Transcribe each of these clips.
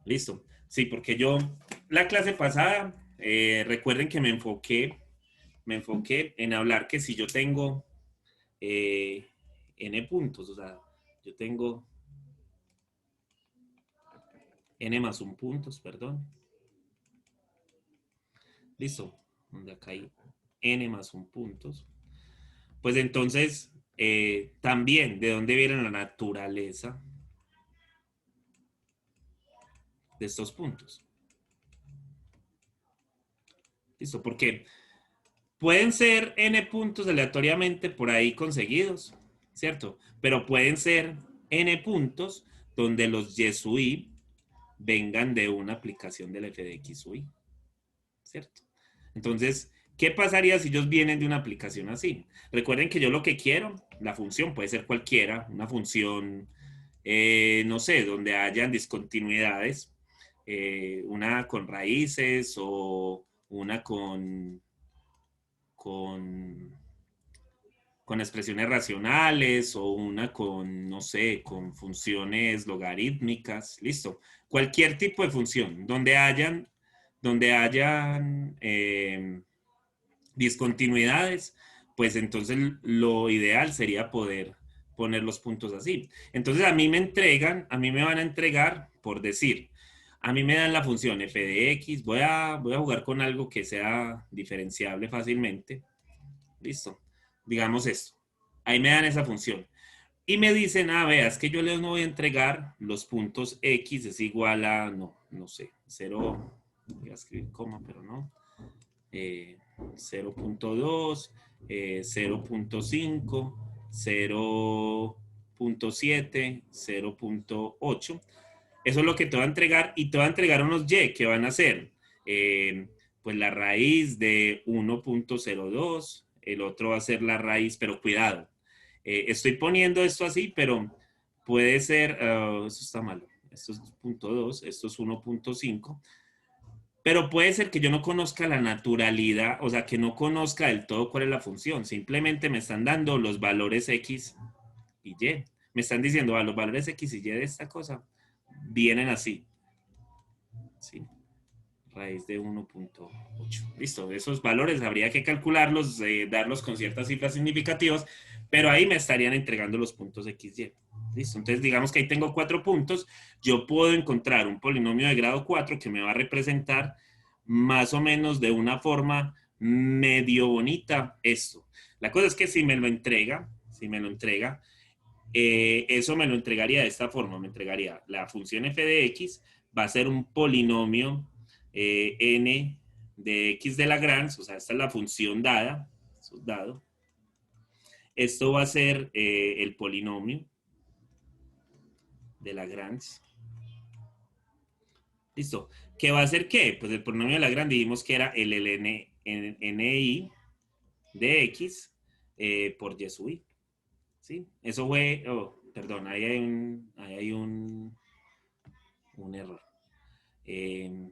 Listo. Sí, porque yo, la clase pasada, recuerden que me enfoqué en hablar que si yo tengo eh, n puntos, o sea, yo tengo n más un puntos, perdón. Listo. Donde acá hay n más un puntos. Pues entonces, también, ¿de dónde viene la naturaleza de estos puntos? Listo, porque pueden ser n puntos aleatoriamente por ahí conseguidos, ¿cierto? Pero pueden ser n puntos donde los y su i vengan de una aplicación del f de x u y, ¿cierto? Entonces, ¿qué pasaría si ellos vienen de una aplicación así? Recuerden que yo lo que quiero, la función puede ser cualquiera, una función, no sé, donde hayan discontinuidades, una con raíces o una con, con expresiones racionales o una con, no sé, con funciones logarítmicas, listo. Cualquier tipo de función donde hayan discontinuidades, pues entonces lo ideal sería poder poner los puntos así. Entonces a mí me van a entregar, por decir, a mí me dan la función f de x, voy a jugar con algo que sea diferenciable fácilmente, listo, digamos esto, ahí me dan esa función. Y me dicen, ah, veas que yo les no voy a entregar los puntos x es igual a, no sé, 0, voy a escribir coma, pero no, 0.2, 0.5, 0.7, 0.8. Eso es lo que te va a entregar y te va a entregar unos y que van a ser pues la raíz de 1.02, el otro va a ser la raíz, pero cuidado, estoy poniendo esto así, pero puede ser, esto está malo, esto es 0.2, esto es 1.5, pero puede ser que yo no conozca la naturalidad, o sea, que no conozca del todo cuál es la función. Simplemente me están dando los valores X y Y. Me están diciendo, los valores X y Y de esta cosa vienen así. ¿Sí? Raíz de 1.8. Listo, esos valores habría que calcularlos, darlos con ciertas cifras significativas, pero ahí me estarían entregando los puntos XY. Listo, entonces digamos que ahí tengo 4 puntos, yo puedo encontrar un polinomio de grado 4 que me va a representar más o menos de una forma medio bonita esto. La cosa es que si me lo entrega, eso me lo entregaría de esta forma, me entregaría la función f de x, va a ser un polinomio n de x de Lagrange, o sea, esta es la función dada, eso es dado. Esto va a ser el polinomio de Lagrange. Listo. ¿Qué va a ser qué? Pues el polinomio de Lagrange dijimos que era el ni de x por y sub i. ¿Sí? Eso fue, oh, perdón, ahí hay un error. Eh,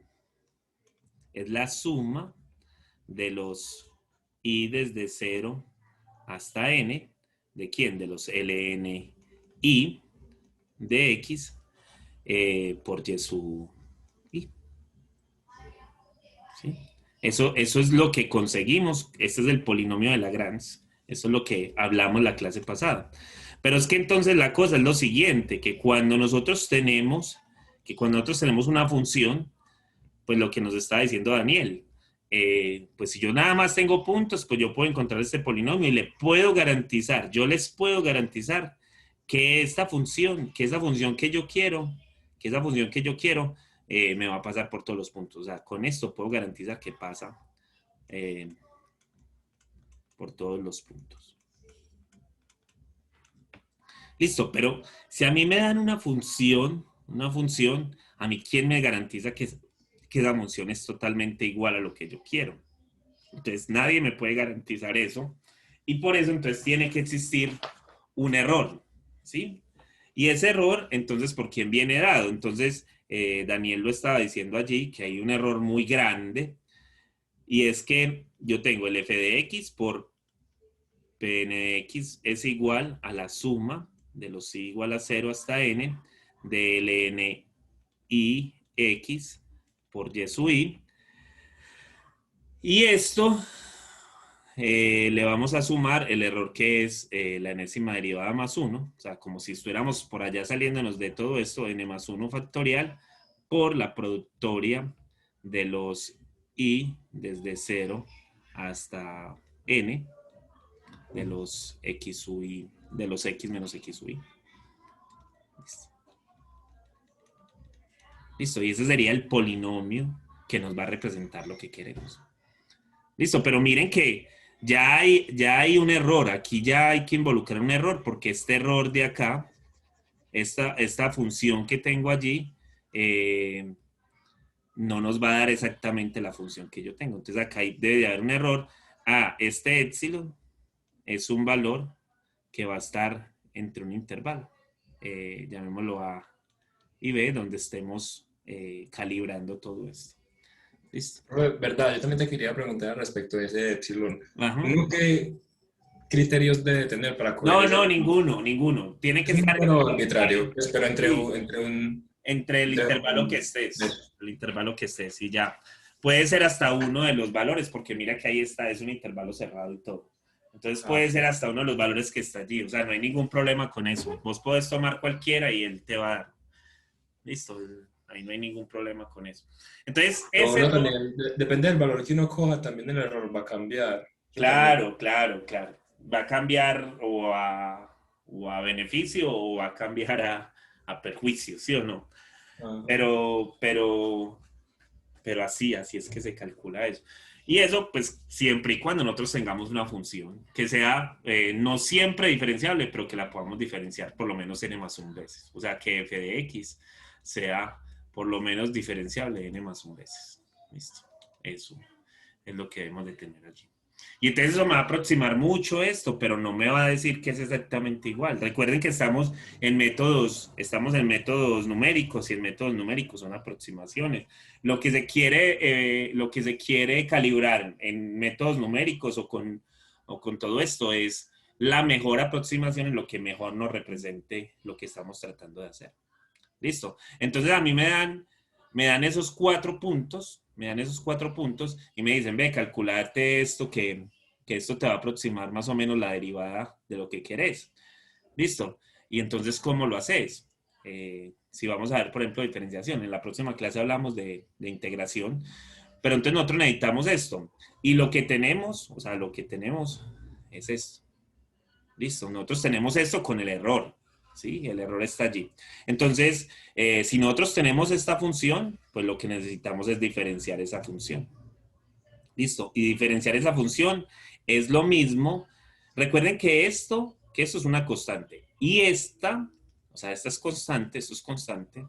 es la suma de los i desde 0 hasta n, ¿de quién? De los ln i de x por y sub i. ¿Sí? Eso es lo que conseguimos. Este es el polinomio de Lagrange. Eso es lo que hablamos la clase pasada. Pero es que entonces la cosa es lo siguiente, que cuando nosotros tenemos una función, pues lo que nos está diciendo Daniel, pues si yo nada más tengo puntos, pues yo puedo encontrar este polinomio y le puedo garantizar, yo les puedo garantizar que esta función, que esa función que yo quiero, que esa función que yo quiero, me va a pasar por todos los puntos. O sea, con esto puedo garantizar que pasa eh, por todos los puntos. Listo, pero si a mí me dan una función, a mí quién me garantiza que esa función es totalmente igual a lo que yo quiero. Entonces nadie me puede garantizar eso. Y por eso entonces tiene que existir un error, ¿sí? Y ese error, entonces, ¿por quién viene dado? Entonces, Daniel lo estaba diciendo allí, que hay un error muy grande, y es que yo tengo el f de x por Pn de x es igual a la suma de los i igual a 0 hasta n de ln i X por Y sub I. Y esto le vamos a sumar el error que es la enésima derivada más 1. O sea, como si estuviéramos por allá saliéndonos de todo esto, n más 1 factorial por la productoria de los I desde 0 hasta N de los X sub I, de los X menos X sub I. Listo. Listo, y ese sería el polinomio que nos va a representar lo que queremos. Listo, pero miren que ya hay un error. Aquí ya hay que involucrar un error porque este error de acá, esta función que tengo allí, no nos va a dar exactamente la función que yo tengo. Entonces acá debe de haber un error. Este épsilon es un valor que va a estar entre un intervalo. Llamémoslo A y B, donde estemos calibrando todo esto. ¿Listo? Verdad, yo también te quería preguntar respecto a ese epsilon. Ajá. ¿Uno qué criterios debe tener para coger ese? No, ninguno. Tiene que Es un estar número arbitrario, pues, pero sí, entre el entre intervalo que un- estés. El intervalo que estés y ya. Puede ser hasta uno de los valores, porque mira que ahí está, es un intervalo cerrado y todo. Entonces Ah, puede ser hasta uno de los valores que está allí. O sea, no hay ningún problema con eso. Vos podés tomar cualquiera y él te va a dar. Listo. Ahí no hay ningún problema con eso. Entonces, lo ese bueno error. también, depende del valor que uno coja, también el error va a cambiar. Eso también. Claro. Va a cambiar o a beneficio o va a cambiar a perjuicio, ¿sí o no? Ah, Pero, pero, pero así es que se calcula eso. Y eso, pues, siempre y cuando nosotros tengamos una función que sea no siempre diferenciable, pero que la podamos diferenciar por lo menos n más 1 veces. O sea, que f de x sea por lo menos diferenciable n más 1 veces. Listo. Eso es lo que debemos de tener allí. Y entonces eso me va a aproximar mucho esto, pero no me va a decir que es exactamente igual. Recuerden que estamos en métodos numéricos y en métodos numéricos son aproximaciones. Lo que se quiere calibrar en métodos numéricos o con todo esto es la mejor aproximación en lo que mejor nos represente lo que estamos tratando de hacer. Listo. Entonces a mí me dan esos 4 puntos, y me dicen, ve, calcularte esto que esto te va a aproximar más o menos la derivada de lo que querés. Listo. Y entonces, ¿cómo lo haces? Si vamos a ver, por ejemplo, diferenciación. En la próxima clase hablamos de integración, pero entonces nosotros necesitamos esto. Y lo que tenemos, o sea, lo que tenemos es esto. Listo. Nosotros tenemos esto con el error. ¿Sí? El error está allí. Entonces, si nosotros tenemos esta función, pues lo que necesitamos es diferenciar esa función. Listo. Y diferenciar esa función es lo mismo. Recuerden que esto es una constante. Y o sea, esta es constante, esto es constante.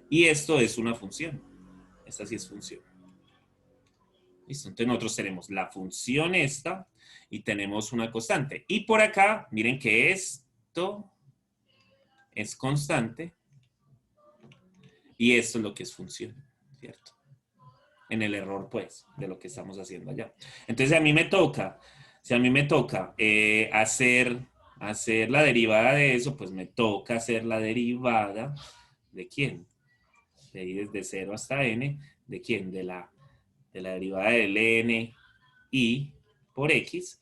Y esto es una función. Esta sí es función. Listo. Entonces nosotros tenemos la función esta y tenemos una constante. Y por acá, miren que esto es constante y esto es lo que es función, ¿cierto? En el error, pues, de lo que estamos haciendo allá. Entonces, si a mí me toca hacer la derivada de eso, pues me toca hacer la derivada ¿de quién? De ahí desde 0 hasta n, ¿de quién? De la derivada del n y por x.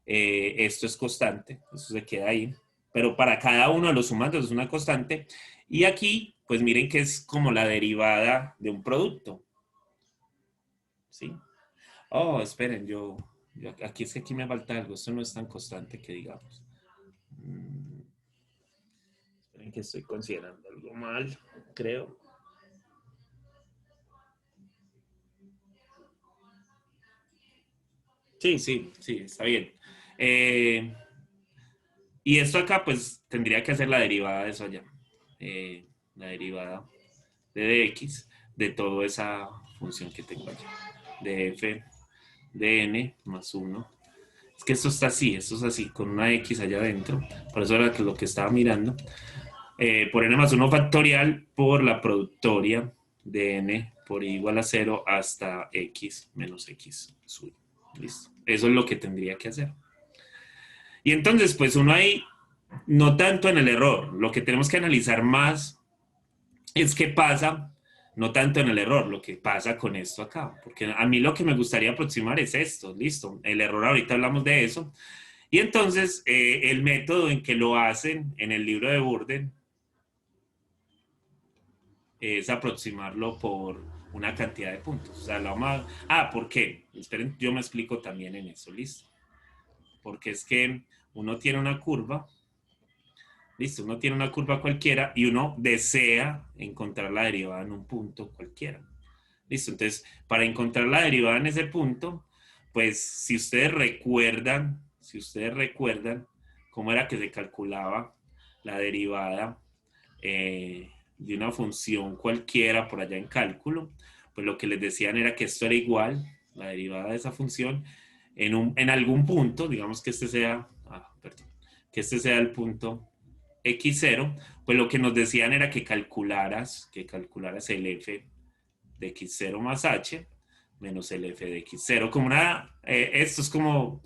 Esto es constante, esto se queda ahí. Pero para cada uno de los sumandos es una constante. Y aquí, pues miren que es como la derivada de un producto. ¿Sí? Oh, esperen, aquí es que aquí me falta algo. Esto no es tan constante que digamos. Esperen que estoy considerando algo mal, creo. Sí, está bien. Eh, y esto acá, pues, tendría que hacer la derivada de eso allá. La derivada de dx de toda esa función que tengo allá. De f de n más 1. Es que esto es así, con una x allá adentro. Por eso era lo que estaba mirando. Por n más 1 factorial por la productoria de n por i igual a 0 hasta x menos x sub. Listo. Eso es lo que tendría que hacer. Y entonces, pues uno ahí, no tanto en el error, lo que tenemos que analizar más es qué pasa no tanto en el error, lo que pasa con esto acá, porque a mí lo que me gustaría aproximar es esto, listo, el error ahorita hablamos de eso, y entonces el método en que lo hacen en el libro de Burden es aproximarlo por una cantidad de puntos, o sea, ¿por qué? Esperen, yo me explico también en eso, listo, porque es que uno tiene una curva. Listo, uno tiene una curva cualquiera y uno desea encontrar la derivada en un punto cualquiera. Listo, entonces, para encontrar la derivada en ese punto, pues si ustedes recuerdan cómo era que se calculaba la derivada de una función cualquiera por allá en cálculo, pues lo que les decían era que esto era igual, la derivada de esa función, en algún punto, digamos que que este sea el punto x0, pues lo que nos decían era que calcularas el f de x0 más h menos el f de x0, como esto es como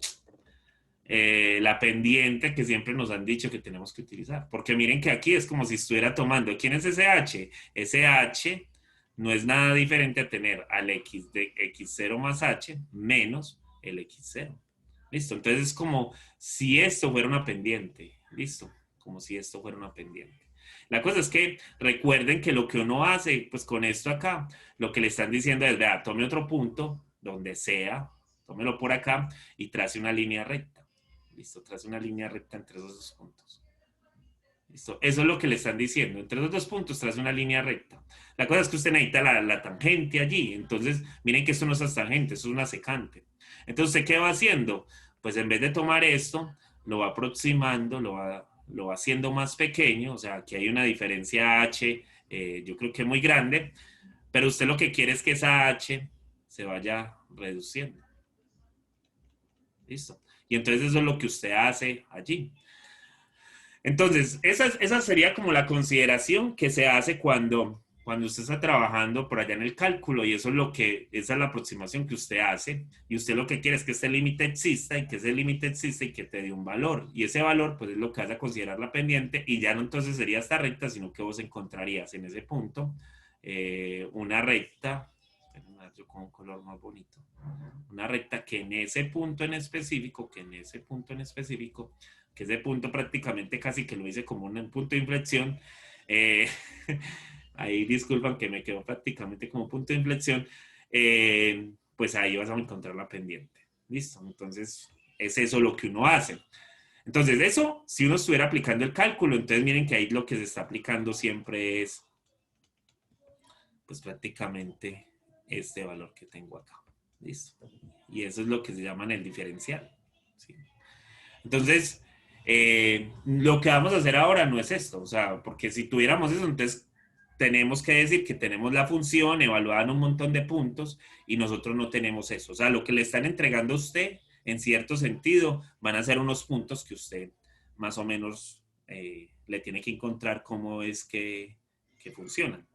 la pendiente que siempre nos han dicho que tenemos que utilizar, porque miren que aquí es como si estuviera tomando, ¿quién es ese h? Ese h no es nada diferente a tener al x de x0 más h menos el x0. Listo, entonces es como si esto fuera una pendiente, listo, como si esto fuera una pendiente. La cosa es que recuerden que lo que uno hace, pues con esto acá, lo que le están diciendo es, vea, tome otro punto, donde sea, tómelo por acá y trace una línea recta. Listo, trace una línea recta entre esos dos puntos. Listo, eso es lo que le están diciendo. Entre esos dos puntos trace una línea recta. La cosa es que usted necesita la tangente allí. Entonces, miren que esto no es tangente, eso es una secante. Entonces, ¿qué va haciendo? Pues en vez de tomar esto, lo va aproximando, lo va haciendo más pequeño. O sea, aquí hay una diferencia h, yo creo que muy grande. Pero usted lo que quiere es que esa h se vaya reduciendo. Listo. Y entonces eso es lo que usted hace allí. Entonces, esa sería como la consideración que se hace cuando usted está trabajando por allá en el cálculo y eso es esa es la aproximación que usted hace y usted lo que quiere es que este límite exista y que ese límite exista y que te dé un valor y ese valor pues es lo que vas a considerar la pendiente y ya no entonces sería esta recta, sino que vos encontrarías en ese punto una recta, yo con un color más bonito, una recta que en ese punto en específico, que ese punto prácticamente casi que lo hice como un punto de inflexión, eh, ahí disculpan que me quedó prácticamente como punto de inflexión, pues ahí vas a encontrar la pendiente. Listo, entonces es eso lo que uno hace. Entonces eso, si uno estuviera aplicando el cálculo, entonces miren que ahí lo que se está aplicando siempre es, pues prácticamente este valor que tengo acá. Listo. Y eso es lo que se llama el diferencial. ¿Sí? Entonces, lo que vamos a hacer ahora no es esto, o sea, porque si tuviéramos eso, entonces tenemos que decir que tenemos la función evaluada en un montón de puntos y nosotros no tenemos eso. O sea, lo que le están entregando a usted, en cierto sentido, van a ser unos puntos que usted más o menos le tiene que encontrar cómo es que funcionan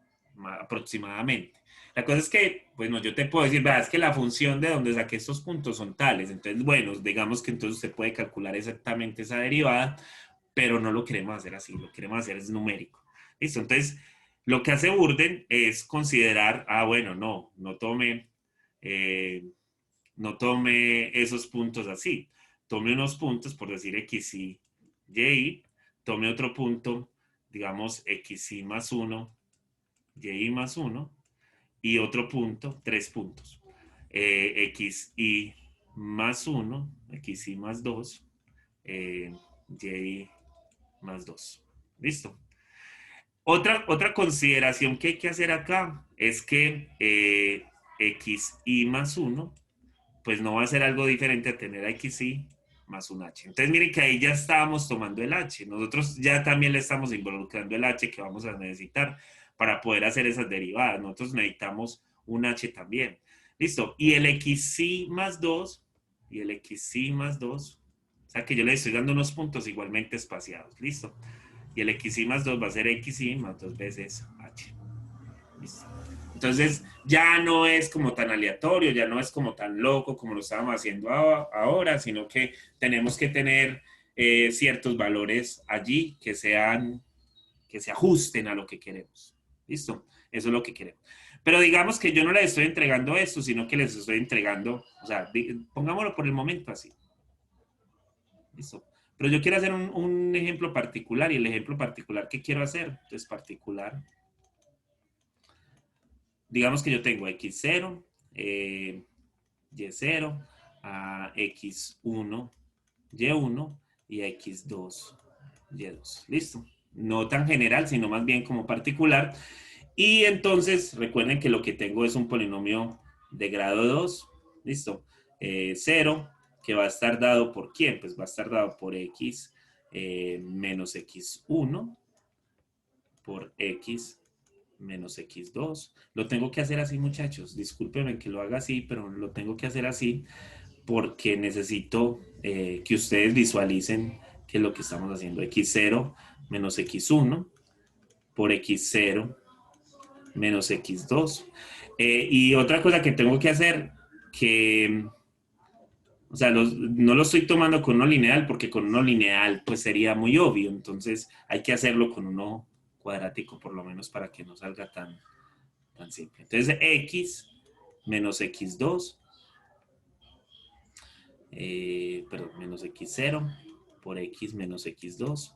aproximadamente. La cosa es que, bueno, yo te puedo decir, ¿verdad? Es que la función de donde saqué estos puntos son tales. Entonces, bueno, digamos que entonces usted puede calcular exactamente esa derivada, pero no lo queremos hacer así, lo queremos hacer es numérico. ¿Listo? Entonces, lo que hace Burden es considerar, bueno, eh, no tome esos puntos así. Tome unos puntos, por decir x, y y, tome otro punto, digamos x, y más 1, y más 1, y otro punto, 3 puntos. X, y más 1, x, y más 2, y más 2. ¿Listo? Otra consideración que hay que hacer acá es que x, y más 1, pues no va a ser algo diferente a tener a x, y más un h. Entonces miren que ahí ya estábamos tomando el h. Nosotros ya también le estamos involucrando el h que vamos a necesitar para poder hacer esas derivadas. Nosotros necesitamos un h también. Listo. Y el xy más 2, y el xy más 2, o sea que yo le estoy dando unos puntos igualmente espaciados. Listo. Y el xy más 2 va a ser xy más 2 veces h. Listo. Entonces ya no es como tan aleatorio, ya no es como tan loco como lo estábamos haciendo ahora, sino que tenemos que tener ciertos valores allí que se ajusten a lo que queremos. ¿Listo? Eso es lo que queremos. Pero digamos que yo no les estoy entregando esto, sino que les estoy entregando, o sea, pongámoslo por el momento así. Listo. Pero yo quiero hacer un ejemplo particular y el ejemplo particular que quiero hacer es particular. Digamos que yo tengo x0, y0, a x1, y1 y x2, y2. Listo. No tan general, sino más bien como particular. Y entonces recuerden que lo que tengo es un polinomio de grado 2. Listo. 0, que va a estar dado por ¿quién? Pues va a estar dado por x menos x1 por x menos x2. Lo tengo que hacer así, muchachos. Discúlpenme que lo haga así, pero lo tengo que hacer así porque necesito que ustedes visualicen qué es lo que estamos haciendo. x0 menos x1 por x0 menos x2. Y otra cosa que tengo que hacer, que, o sea, no lo estoy tomando con uno lineal, porque con uno lineal pues sería muy obvio. Entonces hay que hacerlo con uno cuadrático, por lo menos para que no salga tan simple. Entonces x menos x2, perdón, menos x0 por x menos x2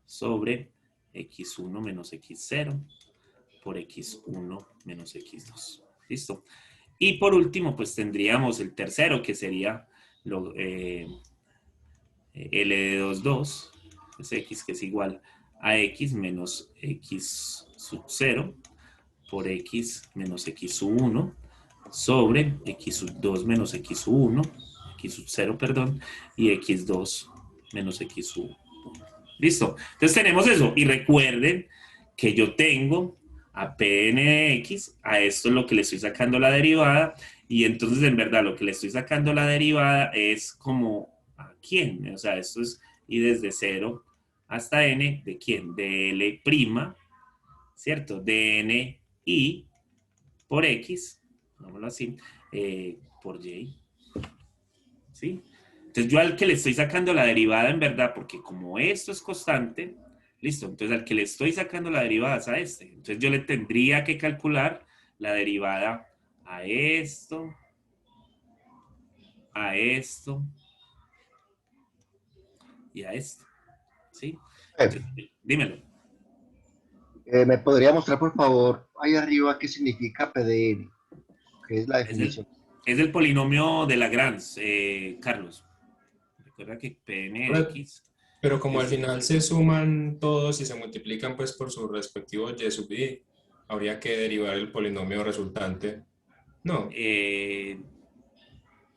sobre x1 menos x0 por x1 menos x2. ¿Listo? Y por último, pues tendríamos el tercero, que sería L de 2, es x, que es igual a x menos x sub 0 por x menos x1 sobre x sub 2 menos x1, x sub 0, perdón, y x2 menos x1. ¿Listo? Entonces tenemos eso. Y recuerden que yo tengo a Pn de x, a esto es lo que le estoy sacando la derivada, y entonces en verdad lo que le estoy sacando la derivada es como ¿a quién? O sea, esto es y desde 0 hasta n, ¿de quién? De L', ¿cierto? De n y por x, digámoslo así, por y, ¿sí? Entonces yo al que le estoy sacando la derivada en verdad, porque como esto es constante, listo, entonces al que le estoy sacando la derivada es a este. Entonces yo le tendría que calcular la derivada a esto, y a esto, ¿sí? Jefe, Entonces, dímelo. ¿me podría mostrar, por favor, ahí arriba qué significa PDN? ¿Qué es la Es el, definición? es el polinomio de Lagrange, Carlos. Recuerda que Pmx Pero como al es... final se suman todos y se multiplican pues por sus respectivos y sub i, habría que derivar el polinomio resultante. No, Eh,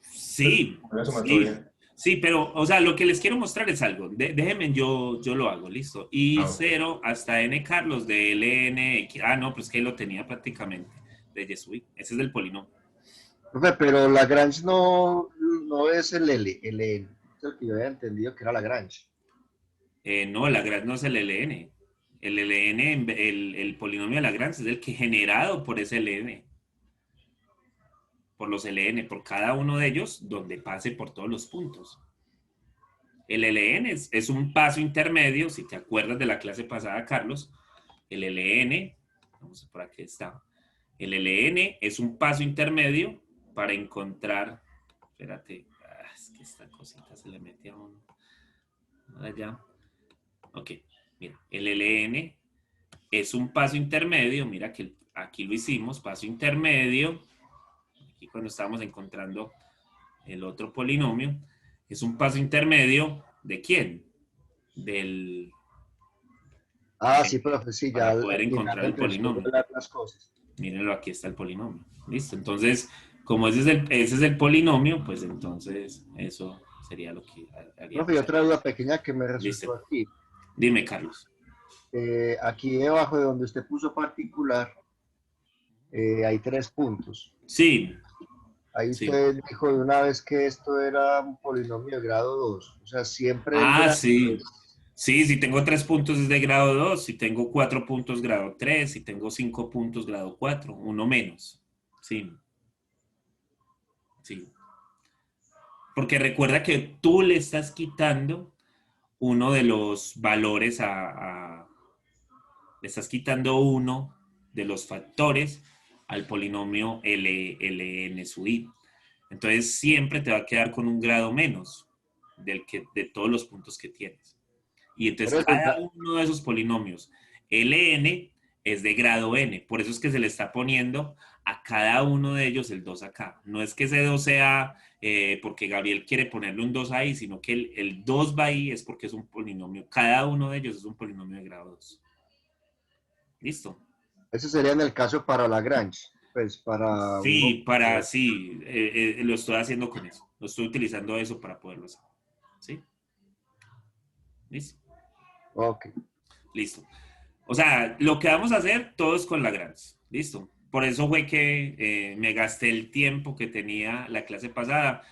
pues sí, la sí, sumatoria. sí, pero, o sea, lo que les quiero mostrar es algo. Déjenme, yo lo hago, listo. Y Ah, ok. 0 hasta n Carlos de ln. Ah, no, pues que lo tenía prácticamente de Jesuit. Ese es el polinomio. Profe, pero Lagrange no es el L, es el que yo había entendido que era Lagrange. No, Lagrange no es el ln. El ln, el polinomio de Lagrange es el que generado por ese ln, por los ln, por cada uno de ellos, donde pase por todos los puntos. El LN es un paso intermedio, si te acuerdas de la clase pasada, Carlos, el LN, vamos por aquí está, el LN es un paso intermedio para encontrar, espérate, es que esta cosita se le mete a uno, allá, ok, mira, el LN es un paso intermedio, mira que aquí lo hicimos, paso intermedio, aquí cuando estábamos encontrando el otro polinomio, es un paso intermedio, ¿de quién? Del, Ah, sí, profe, sí, ya para al poder final encontrar el empezó a polinomio. hablar las cosas. Mírenlo, aquí está el polinomio. ¿Listo? Entonces, como ese es el polinomio, pues entonces eso sería lo que Profe, y haríamos otra aquí. duda pequeña que me ¿Listo? resultó aquí. Dime, Carlos. Aquí debajo de donde usted puso particular, hay 3 puntos. Sí, Ahí sí. usted dijo de una vez que esto era un polinomio de grado 2. O sea, siempre el Ah, grado sí. es... Sí, si tengo 3 puntos es de grado 2, si tengo 4 puntos grado 3, si tengo 5 puntos grado 4, uno menos. Sí, sí. Porque recuerda que tú le estás quitando uno de los valores le estás quitando uno de los factores al polinomio ln sub i. Entonces siempre te va a quedar con un grado menos de todos los puntos que tienes. Y Pero entonces cada uno de esos polinomios ln es de grado n. Por eso es que se le está poniendo a cada uno de ellos el 2 acá. No es que ese 2 sea porque Gabriel quiere ponerle un 2 ahí, sino que el 2 va ahí es porque es un polinomio. Cada uno de ellos es un polinomio de grado 2. ¿Listo? ese sería en el caso para Lagrange, pues para Sí, uno. sí, lo estoy haciendo con eso. Lo estoy utilizando eso para poderlo hacer. ¿Sí? ¿Listo? Ok. Listo. O sea, lo que vamos a hacer, todo es con Lagrange. ¿Listo? Por eso fue que me gasté el tiempo que tenía la clase pasada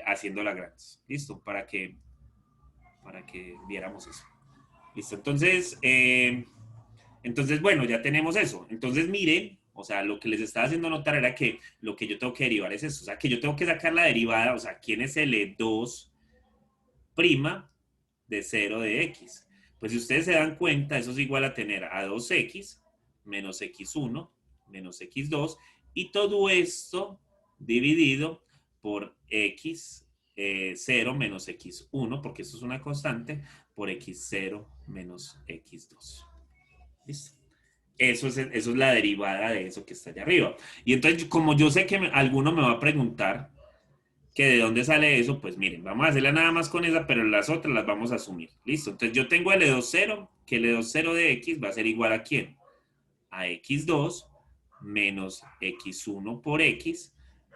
haciendo Lagrange. ¿Listo? Para que viéramos eso. ¿Listo? Entonces, bueno, ya tenemos eso. Entonces, miren, o sea, lo que les estaba haciendo notar era que lo que yo tengo que derivar es eso. O sea, que yo tengo que sacar la derivada, o sea, ¿quién es L2' de 0 de x? Pues si ustedes se dan cuenta, eso es igual a tener a 2x menos x1 menos x2 y todo esto dividido por x0 menos x1, porque eso es una constante, por x0 menos x2. ¿Listo? Eso es la derivada de eso que está allá arriba. Y entonces, como yo sé que alguno me va a preguntar que de dónde sale eso, pues miren, vamos a hacerla nada más con esa, pero las otras las vamos a asumir. Listo. Entonces yo tengo L20, que L20 de x va a ser igual a ¿quién? A x2 menos x1 por x.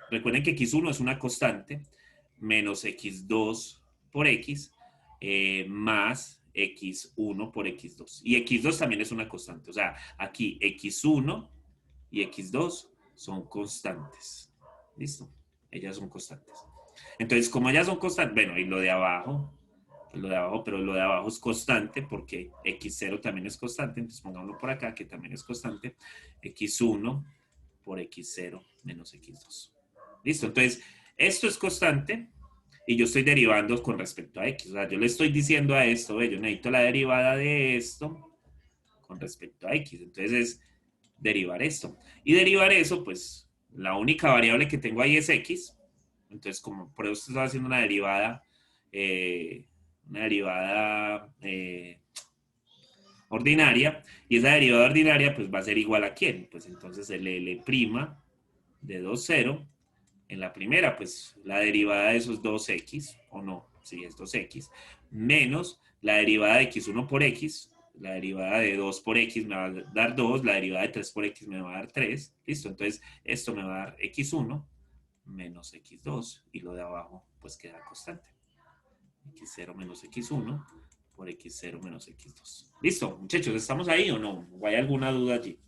Recuerden que x1 es una constante, menos x2 por x, más x1 por x2. Y x2 también es una constante. O sea, aquí x1 y x2 son constantes. ¿Listo? Ellas son constantes. Entonces, como ellas son constantes, bueno, y lo de abajo, pero lo de abajo es constante porque x0 también es constante, entonces pongámoslo por acá que también es constante, x1 por x0 menos x2. ¿Listo? Entonces, esto es constante y yo estoy derivando con respecto a x. O sea, yo le estoy diciendo a esto, yo necesito la derivada de esto con respecto a x. Entonces es derivar esto. Y derivar eso, pues la única variable que tengo ahí es x. Entonces, como por eso estoy haciendo una derivada ordinaria, y esa derivada ordinaria pues va a ser igual a ¿quién? Pues entonces el L' de 2,0, en la primera pues la derivada de esos 2x, o no, sí es 2x, menos la derivada de x1 por x, la derivada de 2 por x me va a dar 2, la derivada de 3 por x me va a dar 3, listo, entonces esto me va a dar x1 menos x2, y lo de abajo pues queda constante. x0 menos x1 por x0 menos x2. ¿Listo? Muchachos, ¿estamos ahí o no? ¿O hay alguna duda allí?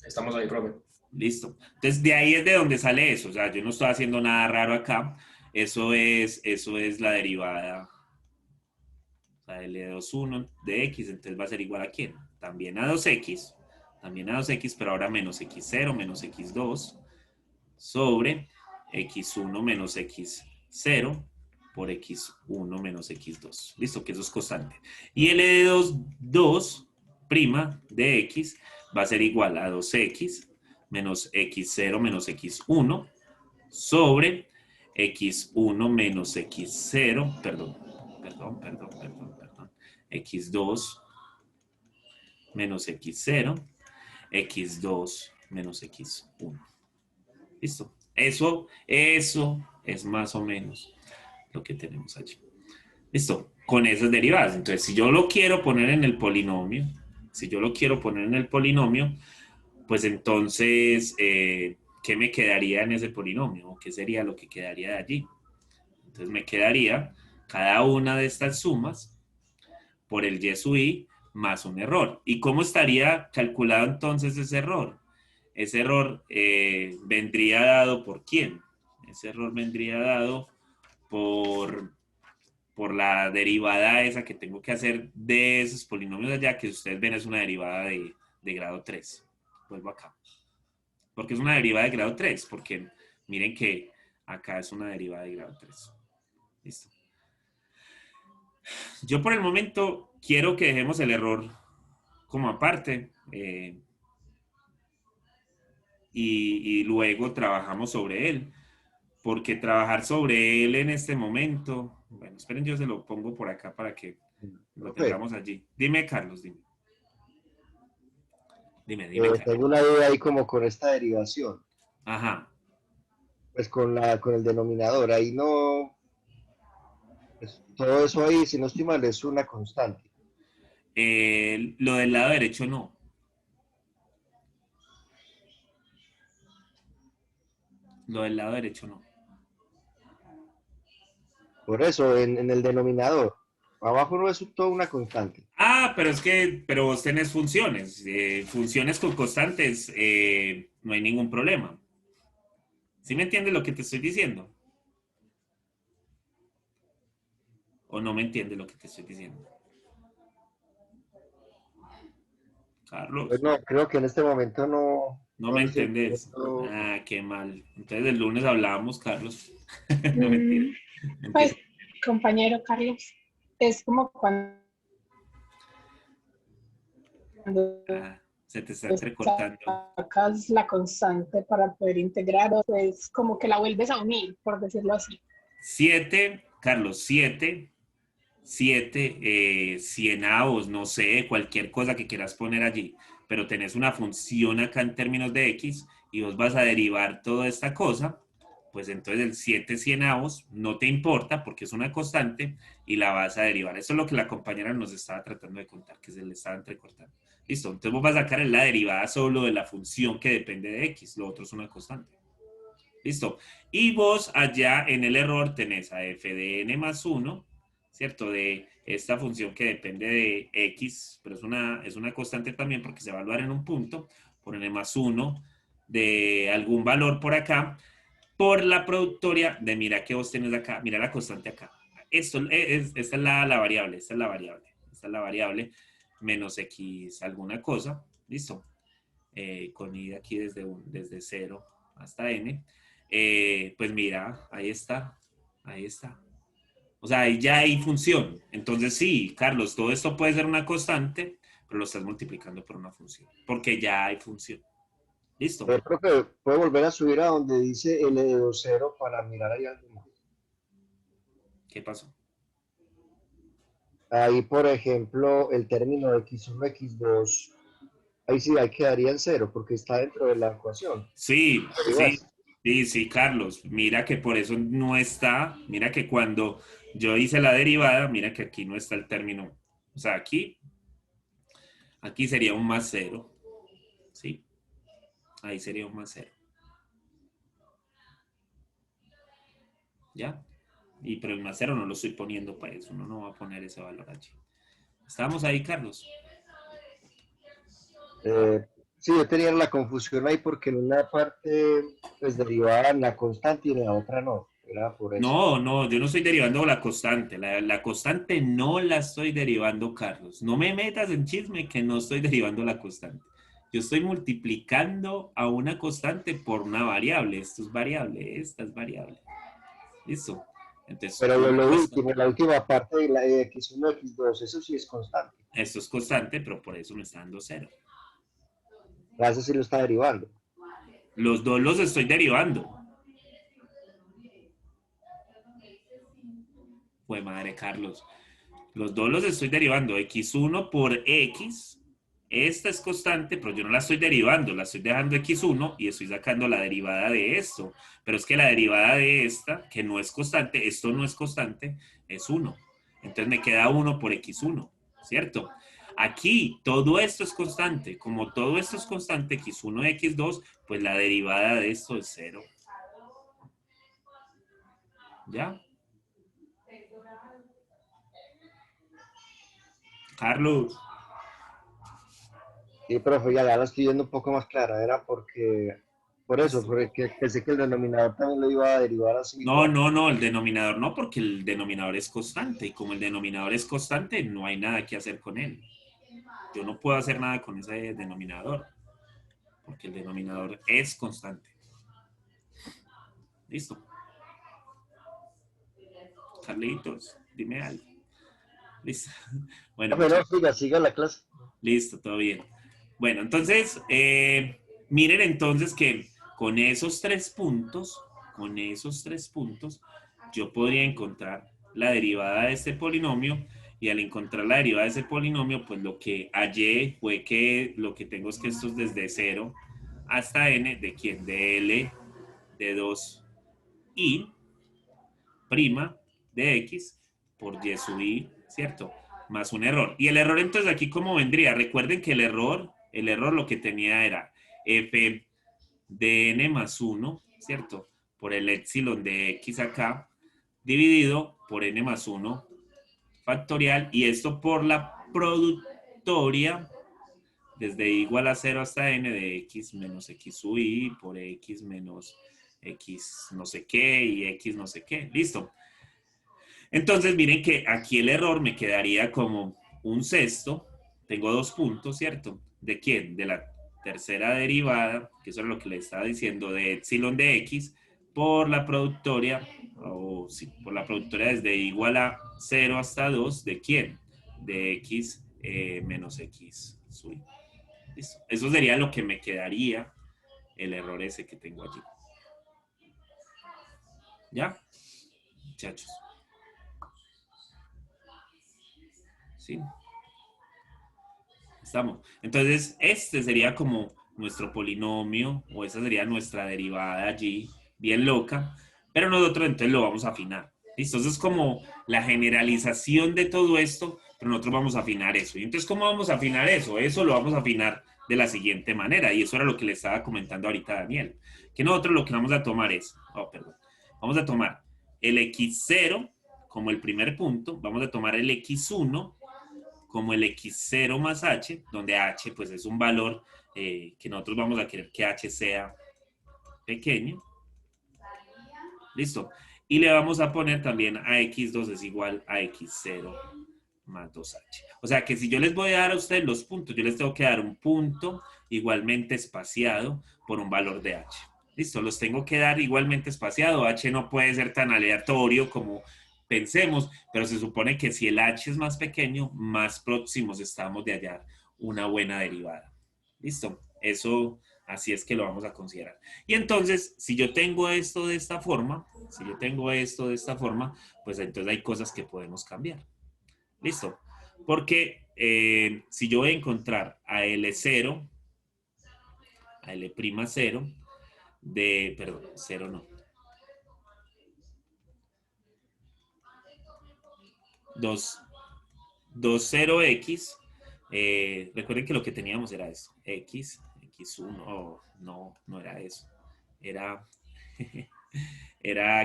Estamos ahí, profe. Listo. Entonces, de ahí es de donde sale eso. O sea, yo no estoy haciendo nada raro acá. Eso es la derivada. O sea, L21 de x, entonces va a ser igual a ¿quién? También a 2x. También a 2x, pero ahora menos x0 menos x2 sobre x1 menos x0 por x1 menos x2. Listo, que eso es constante. Y L de 2' de x va a ser igual a 2x menos x0 menos x1 sobre x1 menos x0, perdón, x2 menos x0, x2 menos x1. ¿Listo? Eso es más o menos lo que tenemos allí. ¿Listo? Con esas derivadas. Entonces, si yo lo quiero poner en el polinomio, pues entonces, ¿qué me quedaría en ese polinomio? ¿O qué sería lo que quedaría de allí? Entonces, me quedaría cada una de estas sumas por el y sub i más un error. ¿Y cómo estaría calculado entonces ese error? Ese error vendría dado por ¿quién? Ese error vendría dado por la derivada esa que tengo que hacer de esos polinomios allá, que ustedes ven es una derivada de grado 3. Vuelvo acá. Porque es una derivada de grado 3, porque miren que acá es una derivada de grado 3. Listo. Yo por el momento quiero que dejemos el error como aparte. Y luego trabajamos sobre él. Porque trabajar sobre él en este momento, bueno, esperen, yo se lo pongo por acá para que lo Profe, tengamos allí. Dime, Carlos, dime. Dime, Carlos. tengo una duda ahí como con esta derivación, Ajá. pues con el denominador, ahí no, pues, todo eso ahí, si no estoy mal, es una constante. Lo del lado derecho no. Lo del lado derecho no. Por eso, en el denominador, abajo no es toda una constante. Ah, pero vos tenés funciones. Funciones con constantes, no hay ningún problema. ¿Sí me entiendes lo que te estoy diciendo? ¿O no me entiendes lo que te estoy diciendo? Pues Carlos, no, creo que en este momento no, no no me lo estoy entendés. entendiendo. Ah, qué mal. Entonces el lunes hablábamos, Carlos. No, mentira, Mm, mentira. Pues, compañero Carlos, es como cuando Ah, se te está entrecortando. sacas la constante para poder integrar, o pues como que la vuelves a unir, por decirlo así. 7, Carlos, 7 cienavos, no sé, cualquier cosa que quieras poner allí, pero tenés una función acá en términos de x y vos vas a derivar toda esta cosa, pues entonces el 7 cienavos no te importa porque es una constante y la vas a derivar. Eso es lo que la compañera nos estaba tratando de contar, que se le estaba entrecortando. Listo, entonces vos vas a sacar la derivada solo de la función que depende de x, lo otro es una constante. Listo. Y vos allá en el error tenés a f de n más 1, ¿cierto? De esta función que depende de x, pero es una constante también porque se va a evaluar en un punto, por n más 1 de algún valor por acá, por la productoria de mira que vos tenés acá, mira la constante acá. Esta es la variable, esta es la variable, esta es la variable menos x alguna cosa, ¿listo? Con i de aquí desde 0 hasta n. Pues mira, ahí está, ahí está. O sea, ahí ya hay función. Entonces sí, Carlos, todo esto puede ser una constante, pero lo estás multiplicando por una función, porque ya hay función. ¿Listo? Profe, ¿puedo volver a subir a donde dice L de 2,0 para mirar ahí algo más? ¿Qué pasó? Ahí, por ejemplo, el término x1, x2, ahí sí, ahí quedaría en cero, porque está dentro de la ecuación. Sí, sí, Derivas. sí, Carlos. Mira que por eso no está, mira que cuando yo hice la derivada, mira que aquí no está el término. O sea, aquí sería un más cero. ¿Sí? Ahí sería un más cero. ¿Ya? Pero el más cero no lo estoy poniendo para eso. Uno no va a poner ese valor allí. ¿Estamos ahí, Carlos? Eh, sí, yo tenía la confusión ahí porque en una parte pues derivaban la constante y en la otra no. Era por eso. No, yo no estoy derivando la constante. La constante no la estoy derivando, Carlos. No me metas en chisme que no estoy derivando la constante. Yo estoy multiplicando a una constante por una variable. Esto es variable, esta es variable. ¿Listo? Entonces, Pero una lo constante. último, la última parte de la de x1, x2, eso sí es constante. Esto es constante, pero por eso me está dando cero. Eso sí lo está derivando. Los dos los estoy derivando. Pues madre, Carlos. Los dos los estoy derivando. X1 por X. Esta es constante, pero yo no la estoy derivando. La estoy dejando X1 y estoy sacando la derivada de esto. Pero es que la derivada de esta, que no es constante, esto no es constante, es 1. Entonces me queda 1 por X1, ¿cierto? Aquí todo esto es constante. Como todo esto es constante, X1, X2, pues la derivada de esto es 0. ¿Ya? Carlos. Sí, profe, ya la estoy viendo un poco más clara. Era porque, por eso, Listo. porque pensé que el denominador también lo iba a derivar así igual. No, el denominador no, porque el denominador es constante y como el denominador es constante, no hay nada que hacer con él. Yo no puedo hacer nada con ese denominador, porque el denominador es constante. Listo. Carlitos, dime algo. Listo. Bueno, Profe, no, muchachos. siga la clase. Listo, todo bien. Bueno, entonces, miren entonces que con esos 3 puntos, yo podría encontrar la derivada de este polinomio y al encontrar la derivada de ese polinomio, pues lo que hallé fue que lo que tengo es que esto es desde 0 hasta n de quién, de L de 2i prima de x por y sub i, ¿cierto? Más un error. Y el error entonces aquí cómo vendría. Recuerden que el error lo que tenía era f de n más 1, ¿cierto? Por el epsilon de x acá, dividido por n más 1 factorial, y esto por la productoria desde igual a 0 hasta n de x menos x sub i por x menos x no sé qué y x no sé qué. Listo. Entonces, miren que aquí el error me quedaría como un sexto. Tengo 2 puntos, ¿cierto? ¿De quién? De la tercera derivada, que eso es lo que le estaba diciendo, de epsilon de x por la productoria, o sí, por la productoria desde igual a 0 hasta 2, ¿de quién? De x menos x sub i. Listo. Eso sería lo que me quedaría el error ese que tengo allí. ¿Ya? Muchachos. ¿Sí? Estamos. Entonces, este sería como nuestro polinomio, o esa sería nuestra derivada allí, bien loca, pero nosotros entonces lo vamos a afinar. ¿Listo? Entonces es como la generalización de todo esto, pero nosotros vamos a afinar eso. Y entonces, ¿cómo vamos a afinar eso? Eso lo vamos a afinar de la siguiente manera, y eso era lo que le estaba comentando ahorita a Daniel, que nosotros lo que vamos a tomar es, vamos a tomar el x0 como el primer punto, vamos a tomar el x1 como el x0 más h, donde h pues es un valor que nosotros vamos a querer que h sea pequeño. Listo. Y le vamos a poner también a x2 es igual a x0 más 2h. O sea que si yo les voy a dar a ustedes los puntos, yo les tengo que dar un punto igualmente espaciado por un valor de h. Listo, los tengo que dar igualmente espaciado. H no puede ser tan aleatorio como pensemos, pero se supone que si el h es más pequeño, más próximos estamos de hallar una buena derivada. Listo, eso así es que lo vamos a considerar. Y entonces, si yo tengo esto de esta forma, pues entonces hay cosas que podemos cambiar. Listo, porque si yo voy a encontrar a L0, a L'0, perdón, 0 no, 0x, recuerden que lo que teníamos era esto, x1, oh, no era eso, era,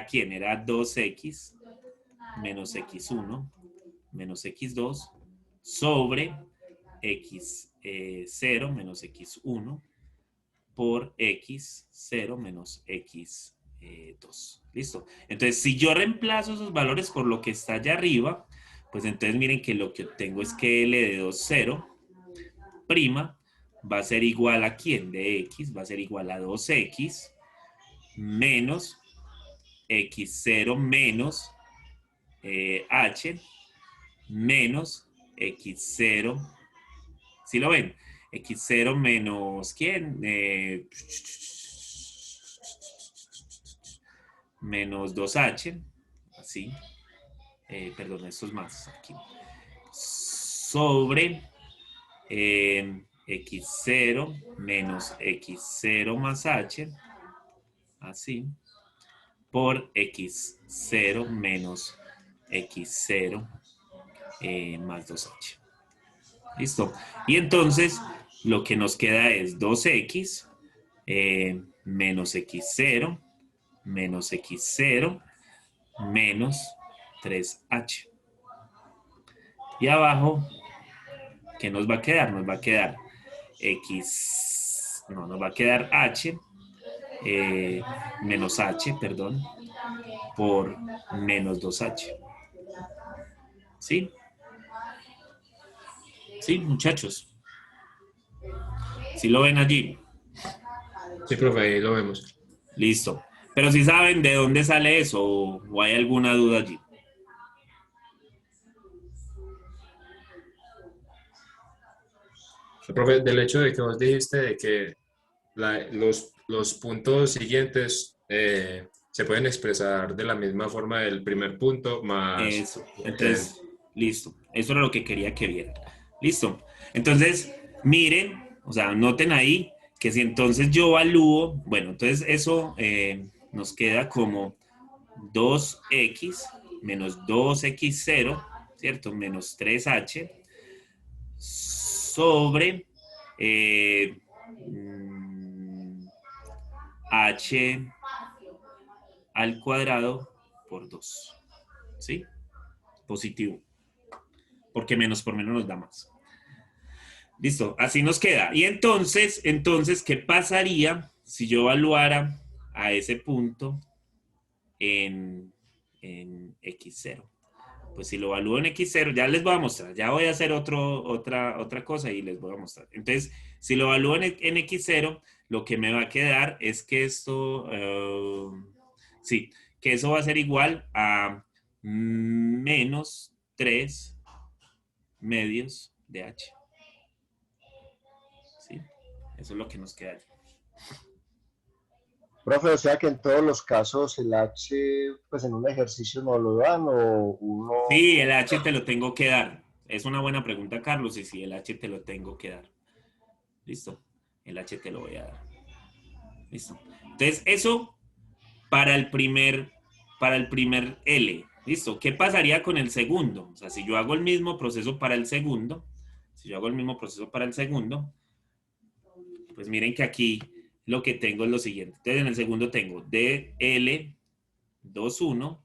¿quién? Era 2x menos x1 menos x2 sobre x0 menos x1 por x0 menos x2. ¿Listo? Entonces, si yo reemplazo esos valores por lo que está allá arriba, pues entonces miren que lo que obtengo es que L de 2, 0, prima, va a ser igual a ¿quién? De x, va a ser igual a 2x menos x0 menos h menos x0. ¿Sí lo ven? X0 menos ¿quién? Menos 2h, así. Perdón, esto es más aquí. Sobre x0 menos x0 más h, así, por x0 menos x0 más 2h. ¿Listo? Y entonces lo que nos queda es 2x menos x0 menos x0 menos 3h. Y abajo, ¿qué nos va a quedar? Nos va a quedar nos va a quedar h menos h, perdón, por menos 2h. ¿Sí? ¿Sí, muchachos? ¿Sí lo ven allí? Sí, profe, ahí lo vemos. Listo. Pero si saben de dónde sale eso o hay alguna duda allí. Profe, del hecho de que vos dijiste de que los puntos siguientes se pueden expresar de la misma forma del primer punto más Eso. el excedente. Entonces, listo. Eso era lo que quería que vieran. Listo. Entonces, miren, o sea, noten ahí que si entonces yo evalúo, bueno, entonces eso nos queda como 2x menos 2x0, ¿cierto? Menos 3h sobre eh, h al cuadrado por 2, ¿sí? Positivo, porque menos por menos nos da más. Listo, así nos queda. Y entonces, ¿qué pasaría si yo evaluara a ese punto en x0? Pues si lo evalúo en x0, ya les voy a mostrar, ya voy a hacer otra cosa y les voy a mostrar. Entonces, si lo evalúo en x0, lo que me va a quedar es que esto, sí, que eso va a ser igual a menos 3 medios de h. ¿Sí? Eso es lo que nos queda. Profe, o sea que en todos los casos el H, pues en un ejercicio no lo dan o uno... Sí, el H te lo tengo que dar. Es una buena pregunta, Carlos, y sí, el H te lo tengo que dar. Listo. El H te lo voy a dar. Listo. Entonces, eso para el primer L. Listo. ¿Qué pasaría con el segundo? O sea, si yo hago el mismo proceso para el segundo, pues miren que aquí lo que tengo es lo siguiente. Entonces, en el segundo tengo DL21